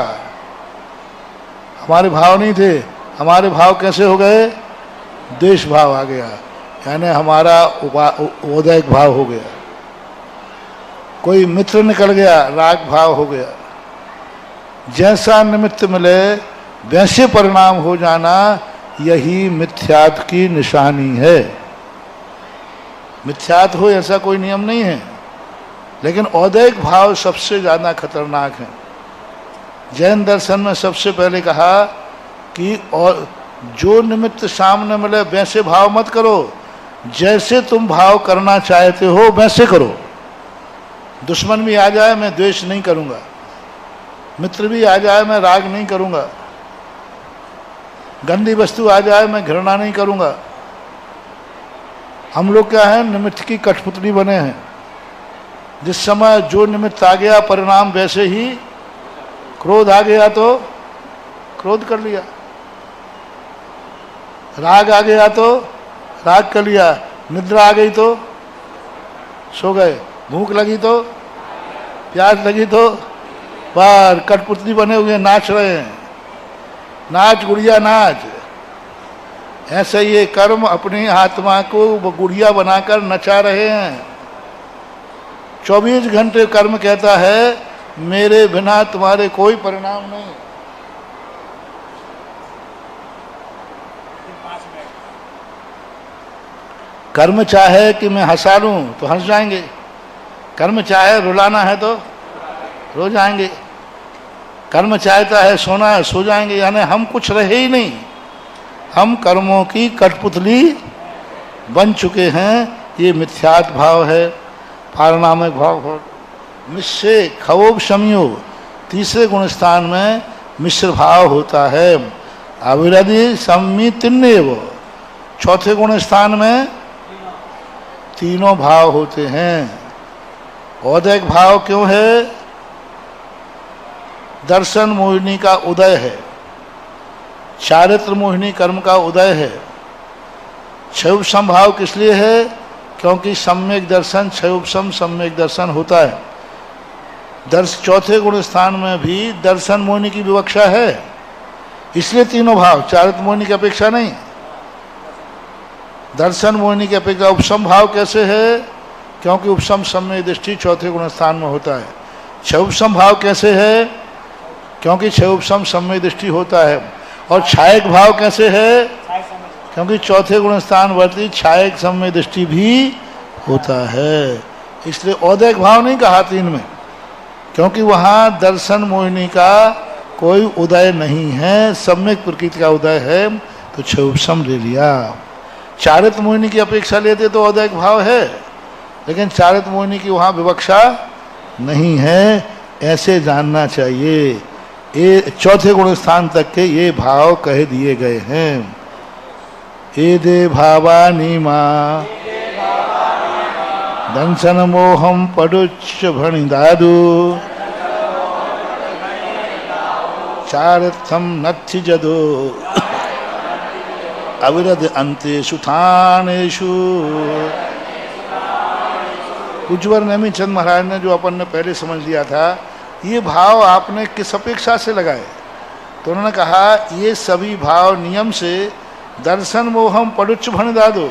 हमारे भाव नहीं थे, हमारे भाव कैसे हो गए? द्वेष भाव आ गया, यानी हमारा औदैक भाव हो गया। कोई मित्र निकल गया, राग भाव हो गया। जैसा निमित्त मिले वैसे परिणाम हो जाना, यही मिथ्यात् की निशानी है। मिथ्यात् हो ऐसा कोई नियम नहीं है, लेकिन औदैक भाव सबसे ज़्यादा खतरनाक है। जैन दर्शन में सबसे पहले कहा कि और जो निमित्त सामने मिले वैसे भाव मत करो, जैसे तुम भाव करना चाहते हो वैसे करो। दुश्मन भी आ जाए मैं द्वेष नहीं करूँगा, मित्र भी आ जाए मैं राग नहीं करूँगा, गंदी वस्तु आ जाए मैं घृणा नहीं करूँगा। हम लोग क्या है, निमित्त की कठपुतली बने हैं। जिस समय जो निमित्त आ गया परिणाम वैसे ही। क्रोध आ गया तो क्रोध कर लिया, राग आ गया तो राग कर लिया, निद्रा आ गई तो सो गए, भूख लगी तो, प्यास लगी तो, बाहर कठपुतली बने हुए नाच रहे हैं। नाच गुड़िया नाच। ऐसे ये कर्म अपनी आत्मा को गुड़िया बनाकर नचा रहे हैं। 24 घंटे कर्म कहता है मेरे बिना तुम्हारे कोई परिणाम नहीं। कर्म चाहे कि मैं हंसा लूं तो हंस जाएंगे, कर्म चाहे रुलाना है तो रो जाएंगे, कर्म चाहता है सोना है सो जाएंगे। यानी हम कुछ रहे ही नहीं, हम कर्मों की कठपुतली बन चुके हैं। ये मिथ्यात्व भाव है, पारणामिक भाव है। मिश्रे खवोब शमियो, तीसरे गुण स्थान में मिश्र भाव होता है। अविरधि सम्मी तिन्नेव, चौथे गुण स्थान में तीनों भाव होते हैं। औदैक भाव क्यों है? दर्शन मोहिनी का उदय है, चारित्र मोहिनी कर्म का उदय है। क्षयोपम भाव किस लिए है? क्योंकि सम्यक दर्शन क्षयोपम सम्यक दर्शन होता है। चौथे गुण स्थान में भी दर्शन मोहिनी की विवक्षा है, इसलिए तीनों भाव, चारित्र मोहिनी की अपेक्षा नहीं। दर्शन मोहिनी की अपेक्षा उपसम भाव कैसे है? क्योंकि उपसम सम्यक दृष्टि चौथे गुण स्थान में होता है। क्षयोपम भाव कैसे है? क्योंकि क्षयोपम सम्यक दृष्टि होता है। और छायक भाव कैसे है? क्योंकि चौथे गुण स्थान वर्ती छायक सम्यक दृष्टि भी होता है। इसलिए औदैक भाव नहीं कहा तीन में, क्योंकि वहाँ दर्शन मोहिनी का कोई उदय नहीं है, सम्यक प्रकृति का उदय है, तो क्षयोपम ले लिया। चारित्र मोहिनी की अपेक्षा लेते तो औदैक भाव है, लेकिन चारित्र मोहिनी की वहाँ विवक्षा नहीं है, ऐसे जानना चाहिए। ये चौथे गुण स्थान तक के ये भाव कह दिए गए हैं। ए दे भावानी माँ दंशन मोहम पडुच्च भणिदादु चारित्रम नथि जदो अविरध अंतेषु थानेषु। उज्ज्वल नेमी चंद महाराज ने जो अपन ने पहले समझ लिया था, ये भाव आपने किस अपेक्षा से लगाए? तो उन्होंने कहा ये सभी भाव नियम से दर्शन मोहम पडुच्च भणिदादु,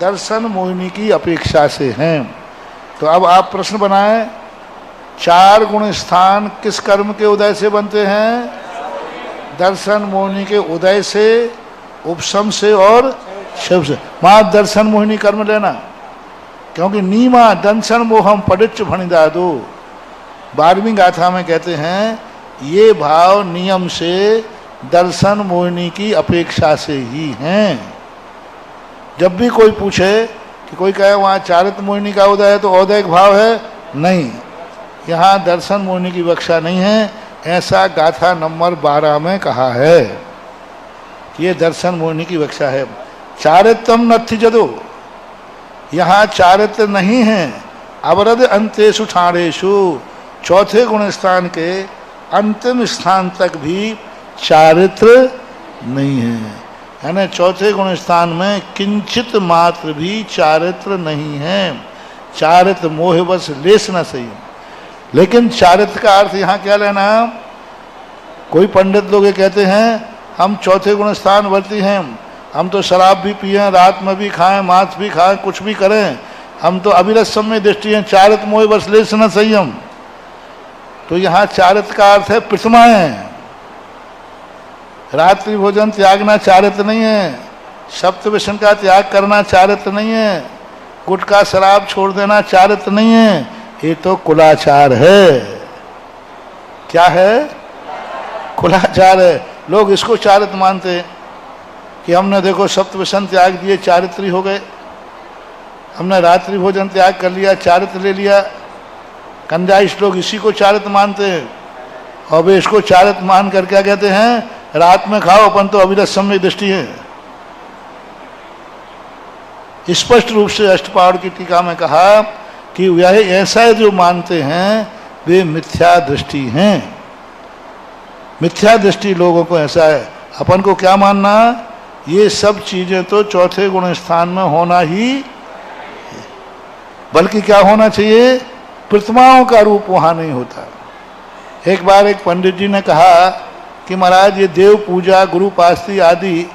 दर्शन मोहिनी की अपेक्षा से हैं। तो अब आप प्रश्न बनाएं, चार गुण स्थान किस कर्म के उदय से बनते हैं? दर्शन मोहिनी के उदय से, उपशम से और शिव से। मां दर्शन मोहिनी कर्म लेना, क्योंकि नीमा दंशन मोहम पडुच्च भणिदादु 12वीं गाथा में कहते हैं ये भाव नियम से दर्शन मोहिनी की अपेक्षा से ही हैं। जब भी कोई पूछे कि कोई कहे वहाँ चारित्र मोहिनी का उदय है तो औदैक भाव है, नहीं, यहाँ दर्शन मोहिनी की विवक्षा नहीं है, ऐसा गाथा नंबर 12 में कहा है कि ये दर्शन मोहिनी की विवक्षा है। चारित्रम नथि जदो, यहाँ चारित्र नहीं है। अवरद अंतेषु ठाणेषु, चौथे गुण स्थान के अंतिम स्थान तक भी चारित्र नहीं है। यानी चौथे गुण स्थान में किंचित मात्र भी चारित्र नहीं है। चारित्र मोहवश लेस न सही। लेकिन चारित्र का अर्थ यहाँ क्या लेना? कोई पंडित लोग ये कहते हैं हम चौथे गुण स्थान वर्ती हैं, हम तो शराब भी पिए, रात में भी खाएं, मांस भी खाएं, कुछ भी करें, हम तो अविरत सम्यक दृष्टि हैं, चारित्र मोहवश लेस न संयम। तो यहाँ चारित्र का अर्थ है प्रतिमाएं। रात्रि भोजन त्यागना चारित्र नहीं है, सप्त व्यसन का त्याग करना चारित्र नहीं है, गुटखा शराब छोड़ देना चारित्र नहीं है, ये तो कुलाचार है। क्या है? कुलाचार है। लोग इसको चारित्र मानते हैं कि हमने देखो सप्त व्यसन त्याग दिए, चारित्री हो गए, हमने रात्रि भोजन त्याग कर लिया, चारित्र ले लिया। कंजाइश लोग इसी को चारित्र मानते हैं, और वे इसको चारित्र मान कर क्या कहते हैं? रात में खाओ, अपन तो अविरत सम्यक दृष्टि है। स्पष्ट रूप से अष्टपहर की टीका में कहा कि वह ऐसा जो मानते हैं वे मिथ्या दृष्टि हैं। मिथ्या दृष्टि लोगों को ऐसा है। अपन को क्या मानना? ये सब चीजें तो चौथे गुण स्थान में होना ही, बल्कि क्या होना चाहिए? प्रतिमाओं का रूप वहां नहीं होता। एक बार एक पंडित जी ने कहा कि महाराज ये देव पूजा, गुरु पास्ती आदि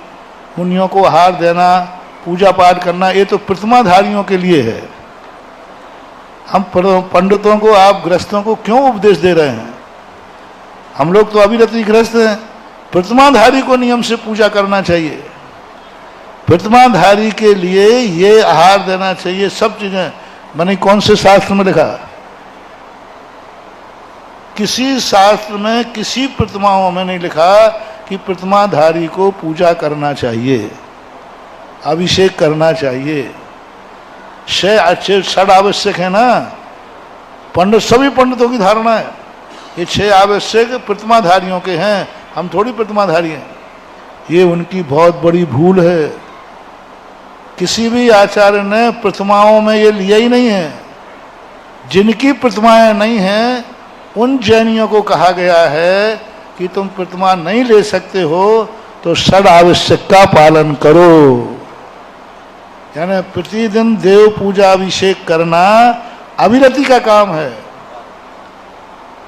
मुनियों को हार देना, पूजा पाठ करना, ये तो प्रतिमाधारियों के लिए है। हम पंडितों को, आप गृहस्थों को क्यों उपदेश दे रहे हैं? हम लोग तो अविरत गृहस्थ हैं। प्रतिमाधारी को नियम से पूजा करना चाहिए। प्रतिमाधारी के लिए ये आहार देना चाहिए, सब चीजें। मैंने कौन से शास्त्र में लिखा? किसी शास्त्र में, किसी प्रतिमाओं में नहीं लिखा कि प्रतिमाधारी को पूजा करना चाहिए, अभिषेक करना चाहिए। षड आवश्यक है ना, पंडित, सभी पंडितों की धारणा है ये 6 आवश्यक प्रतिमाधारियों के हैं, हम थोड़ी प्रतिमाधारी हैं। ये उनकी बहुत बड़ी भूल है। किसी भी आचार्य ने प्रतिमाओं में ये लिया ही नहीं है। जिनकी प्रतिमाएं नहीं हैं उन जैनियों को कहा गया है कि तुम प्रतिमा नहीं ले सकते हो तो षड आवश्यक का पालन करो, यानी प्रतिदिन देव पूजा अभिषेक करना अविरति का काम है।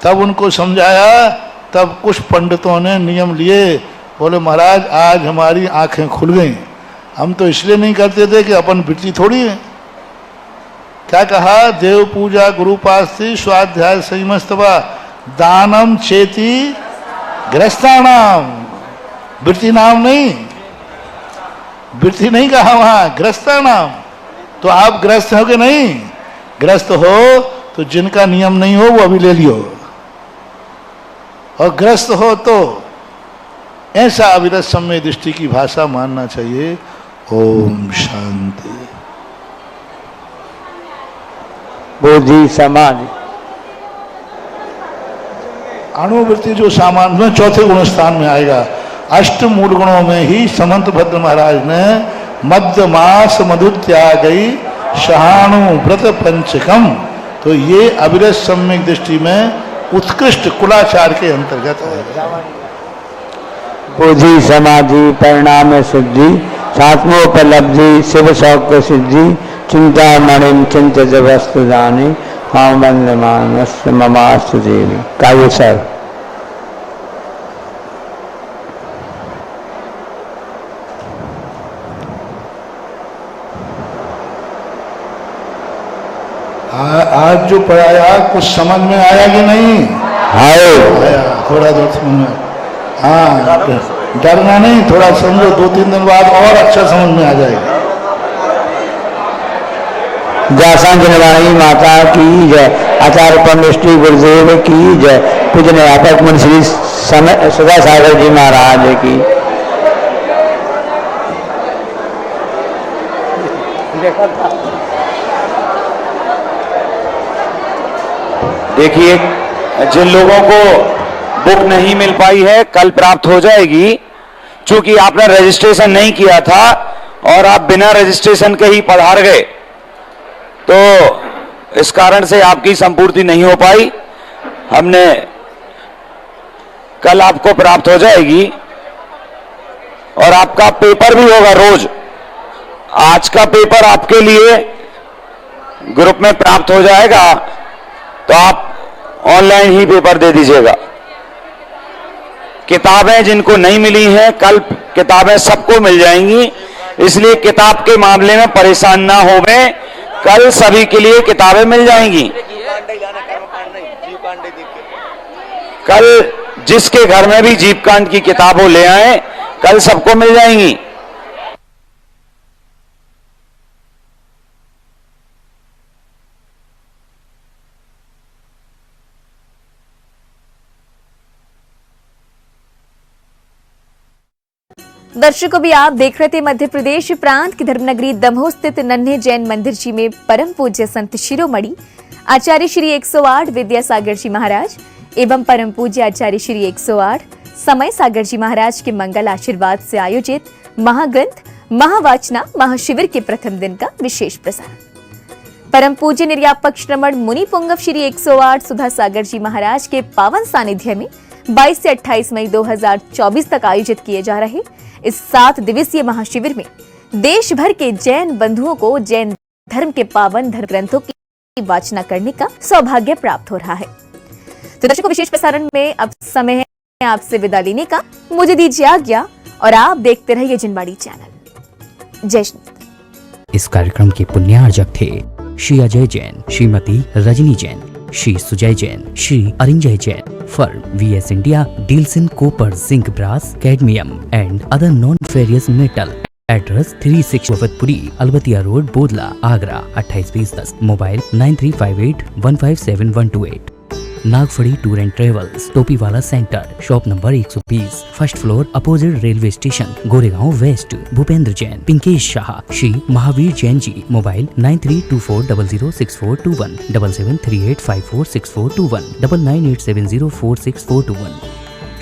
तब उनको समझाया, तब कुछ पंडितों ने नियम लिए, बोले महाराज आज हमारी आंखें खुल गई, हम तो इसलिए नहीं करते थे कि अपन वृत्ति थोड़ी है। क्या कहा? देव पूजा गुरुपास्ति स्वाध्याय संयमस्तवा दानम चेति ग्रस्तानाम, वृत्ति नाम नहीं, वृत्ति नहीं कहा वहां, ग्रस्तानाम। तो आप ग्रस्त हो कि नहीं? ग्रस्त हो तो जिनका नियम नहीं हो वो अभी ले लियो, और ग्रस्त हो तो ऐसा अविरत सम्य दृष्टि की भाषा मानना चाहिए। ओम शांति। बोधि समाधि अणुवृत्ति जो सामान्य में चौथे गुण स्थान में आएगा। अष्ट मूल गुणों में ही समंत भद्र महाराज ने मध्य मास मधु त्यागई शहाणु व्रत पंचकम, तो ये अविरत सम्यक दृष्टि में उत्कृष्ट कुलाचार के अंतर्गत है। बोधि समाधि परिणाम सिद्धि सात्मोपलब्धि शिव सौख्य सिद्धि चिंता मणिम चिंत वस्तु दानी हम बंद मानस ममास्तु देवी। काव्य सर। आज जो पढ़ाया कुछ समझ में आया कि नहीं? आया, थोड़ा बहुत समझ में। हाँ, डरना नहीं, थोड़ा समझो, 2-3 दिन बाद और अच्छा समझ में आ जाएगा। जैसा जनवाणी माता की जय, आचार्य परमेश्वरी गुरुदेव की जय, पूजन व्यापक मुनि श्री सदा सागर जी महाराज की। देखिए, जिन लोगों को बुक नहीं मिल पाई है कल प्राप्त हो जाएगी, क्योंकि आपने रजिस्ट्रेशन नहीं किया था और आप बिना रजिस्ट्रेशन के ही पधार गए, तो इस कारण से आपकी संपूर्ति नहीं हो पाई। हमने कल आपको प्राप्त हो जाएगी और आपका पेपर भी होगा रोज। आज का पेपर आपके लिए ग्रुप में प्राप्त हो जाएगा, तो आप ऑनलाइन ही पेपर दे दीजिएगा। किताबें जिनको नहीं मिली हैं, कल किताबें सबको मिल जाएंगी, इसलिए किताब के मामले में परेशान ना होवें, कल सभी के लिए किताबें मिल जाएंगी। कल जिसके घर में भी जीवकांड की किताब हो ले आए, कल सबको मिल जाएंगी। दर्शकों, भी आप देख रहे थे मध्य प्रदेश प्रांत की धर्मनगरी दमोह स्थित नन्हे जैन मंदिर जी में परम पूज्य संत शिरोमणि आचार्य श्री 108 विद्यासागर जी महाराज एवं परम पूज्य आचार्य श्री 108 समय सागर जी महाराज के मंगल आशीर्वाद से आयोजित महाग्रंथ महावाचना महाशिविर के प्रथम दिन का विशेष प्रसारण। परम पूज्य निर्यापक श्रमण मुनि पुंगव श्री 108 सुधा सागर जी महाराज के पावन सानिध्य में 22 से 28 मई 2024 तक आयोजित किए जा रहे इस 7 दिवसीय महाशिविर में देश भर के जैन बंधुओं को जैन धर्म के पावन धर्म ग्रंथों की वाचना करने का सौभाग्य प्राप्त हो रहा है। तो दर्शकों, विशेष प्रसारण में अब समय है आपसे विदा लेने का। मुझे दीजिए आज्ञा और आप देखते रहिए जिनवाड़ी चैनल। जय श्री। इस कार्यक्रम के पुण्यार्जक थे Shri Ajay Jain, Shrimati Rajni Jain, Shri Sujay Jain, Shri Arinjay Jain. Firm VS India deals in copper, zinc, brass, cadmium and other non-ferrous metal address 36 Wafadpuri, Albatiya road, Bodla, Agra 282010। Mobile 9358157128। Nagphadi tour and travels, Topiwala centre, shop number 120, first floor, opposite railway station, Goregaon west. Bhupendra Jain, Pinkesh Shah, Shri Mahavir Jain ji. Mobile 9324006421, 7738546421, 9987046421।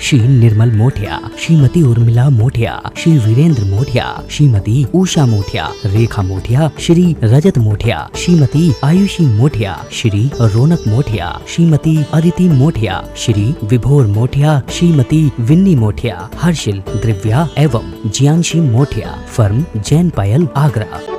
Shri Nirmal Mothiya, Shrimati Urmila Mothiya, Shri Virendra Mothiya, Shrimati Usha Mothiya, Rekha Mothiya, Shri Rajat Mothiya, Shrimati Aayushi Mothiya, Shri Raunak Mothiya, Shrimati Aditi Mothiya, Shri Vibhor Mothiya, Shrimati Vinny Mothiya, Harsil, Divya एवं Jiyanshi Mothiya. Firm Jain पायल, आगरा।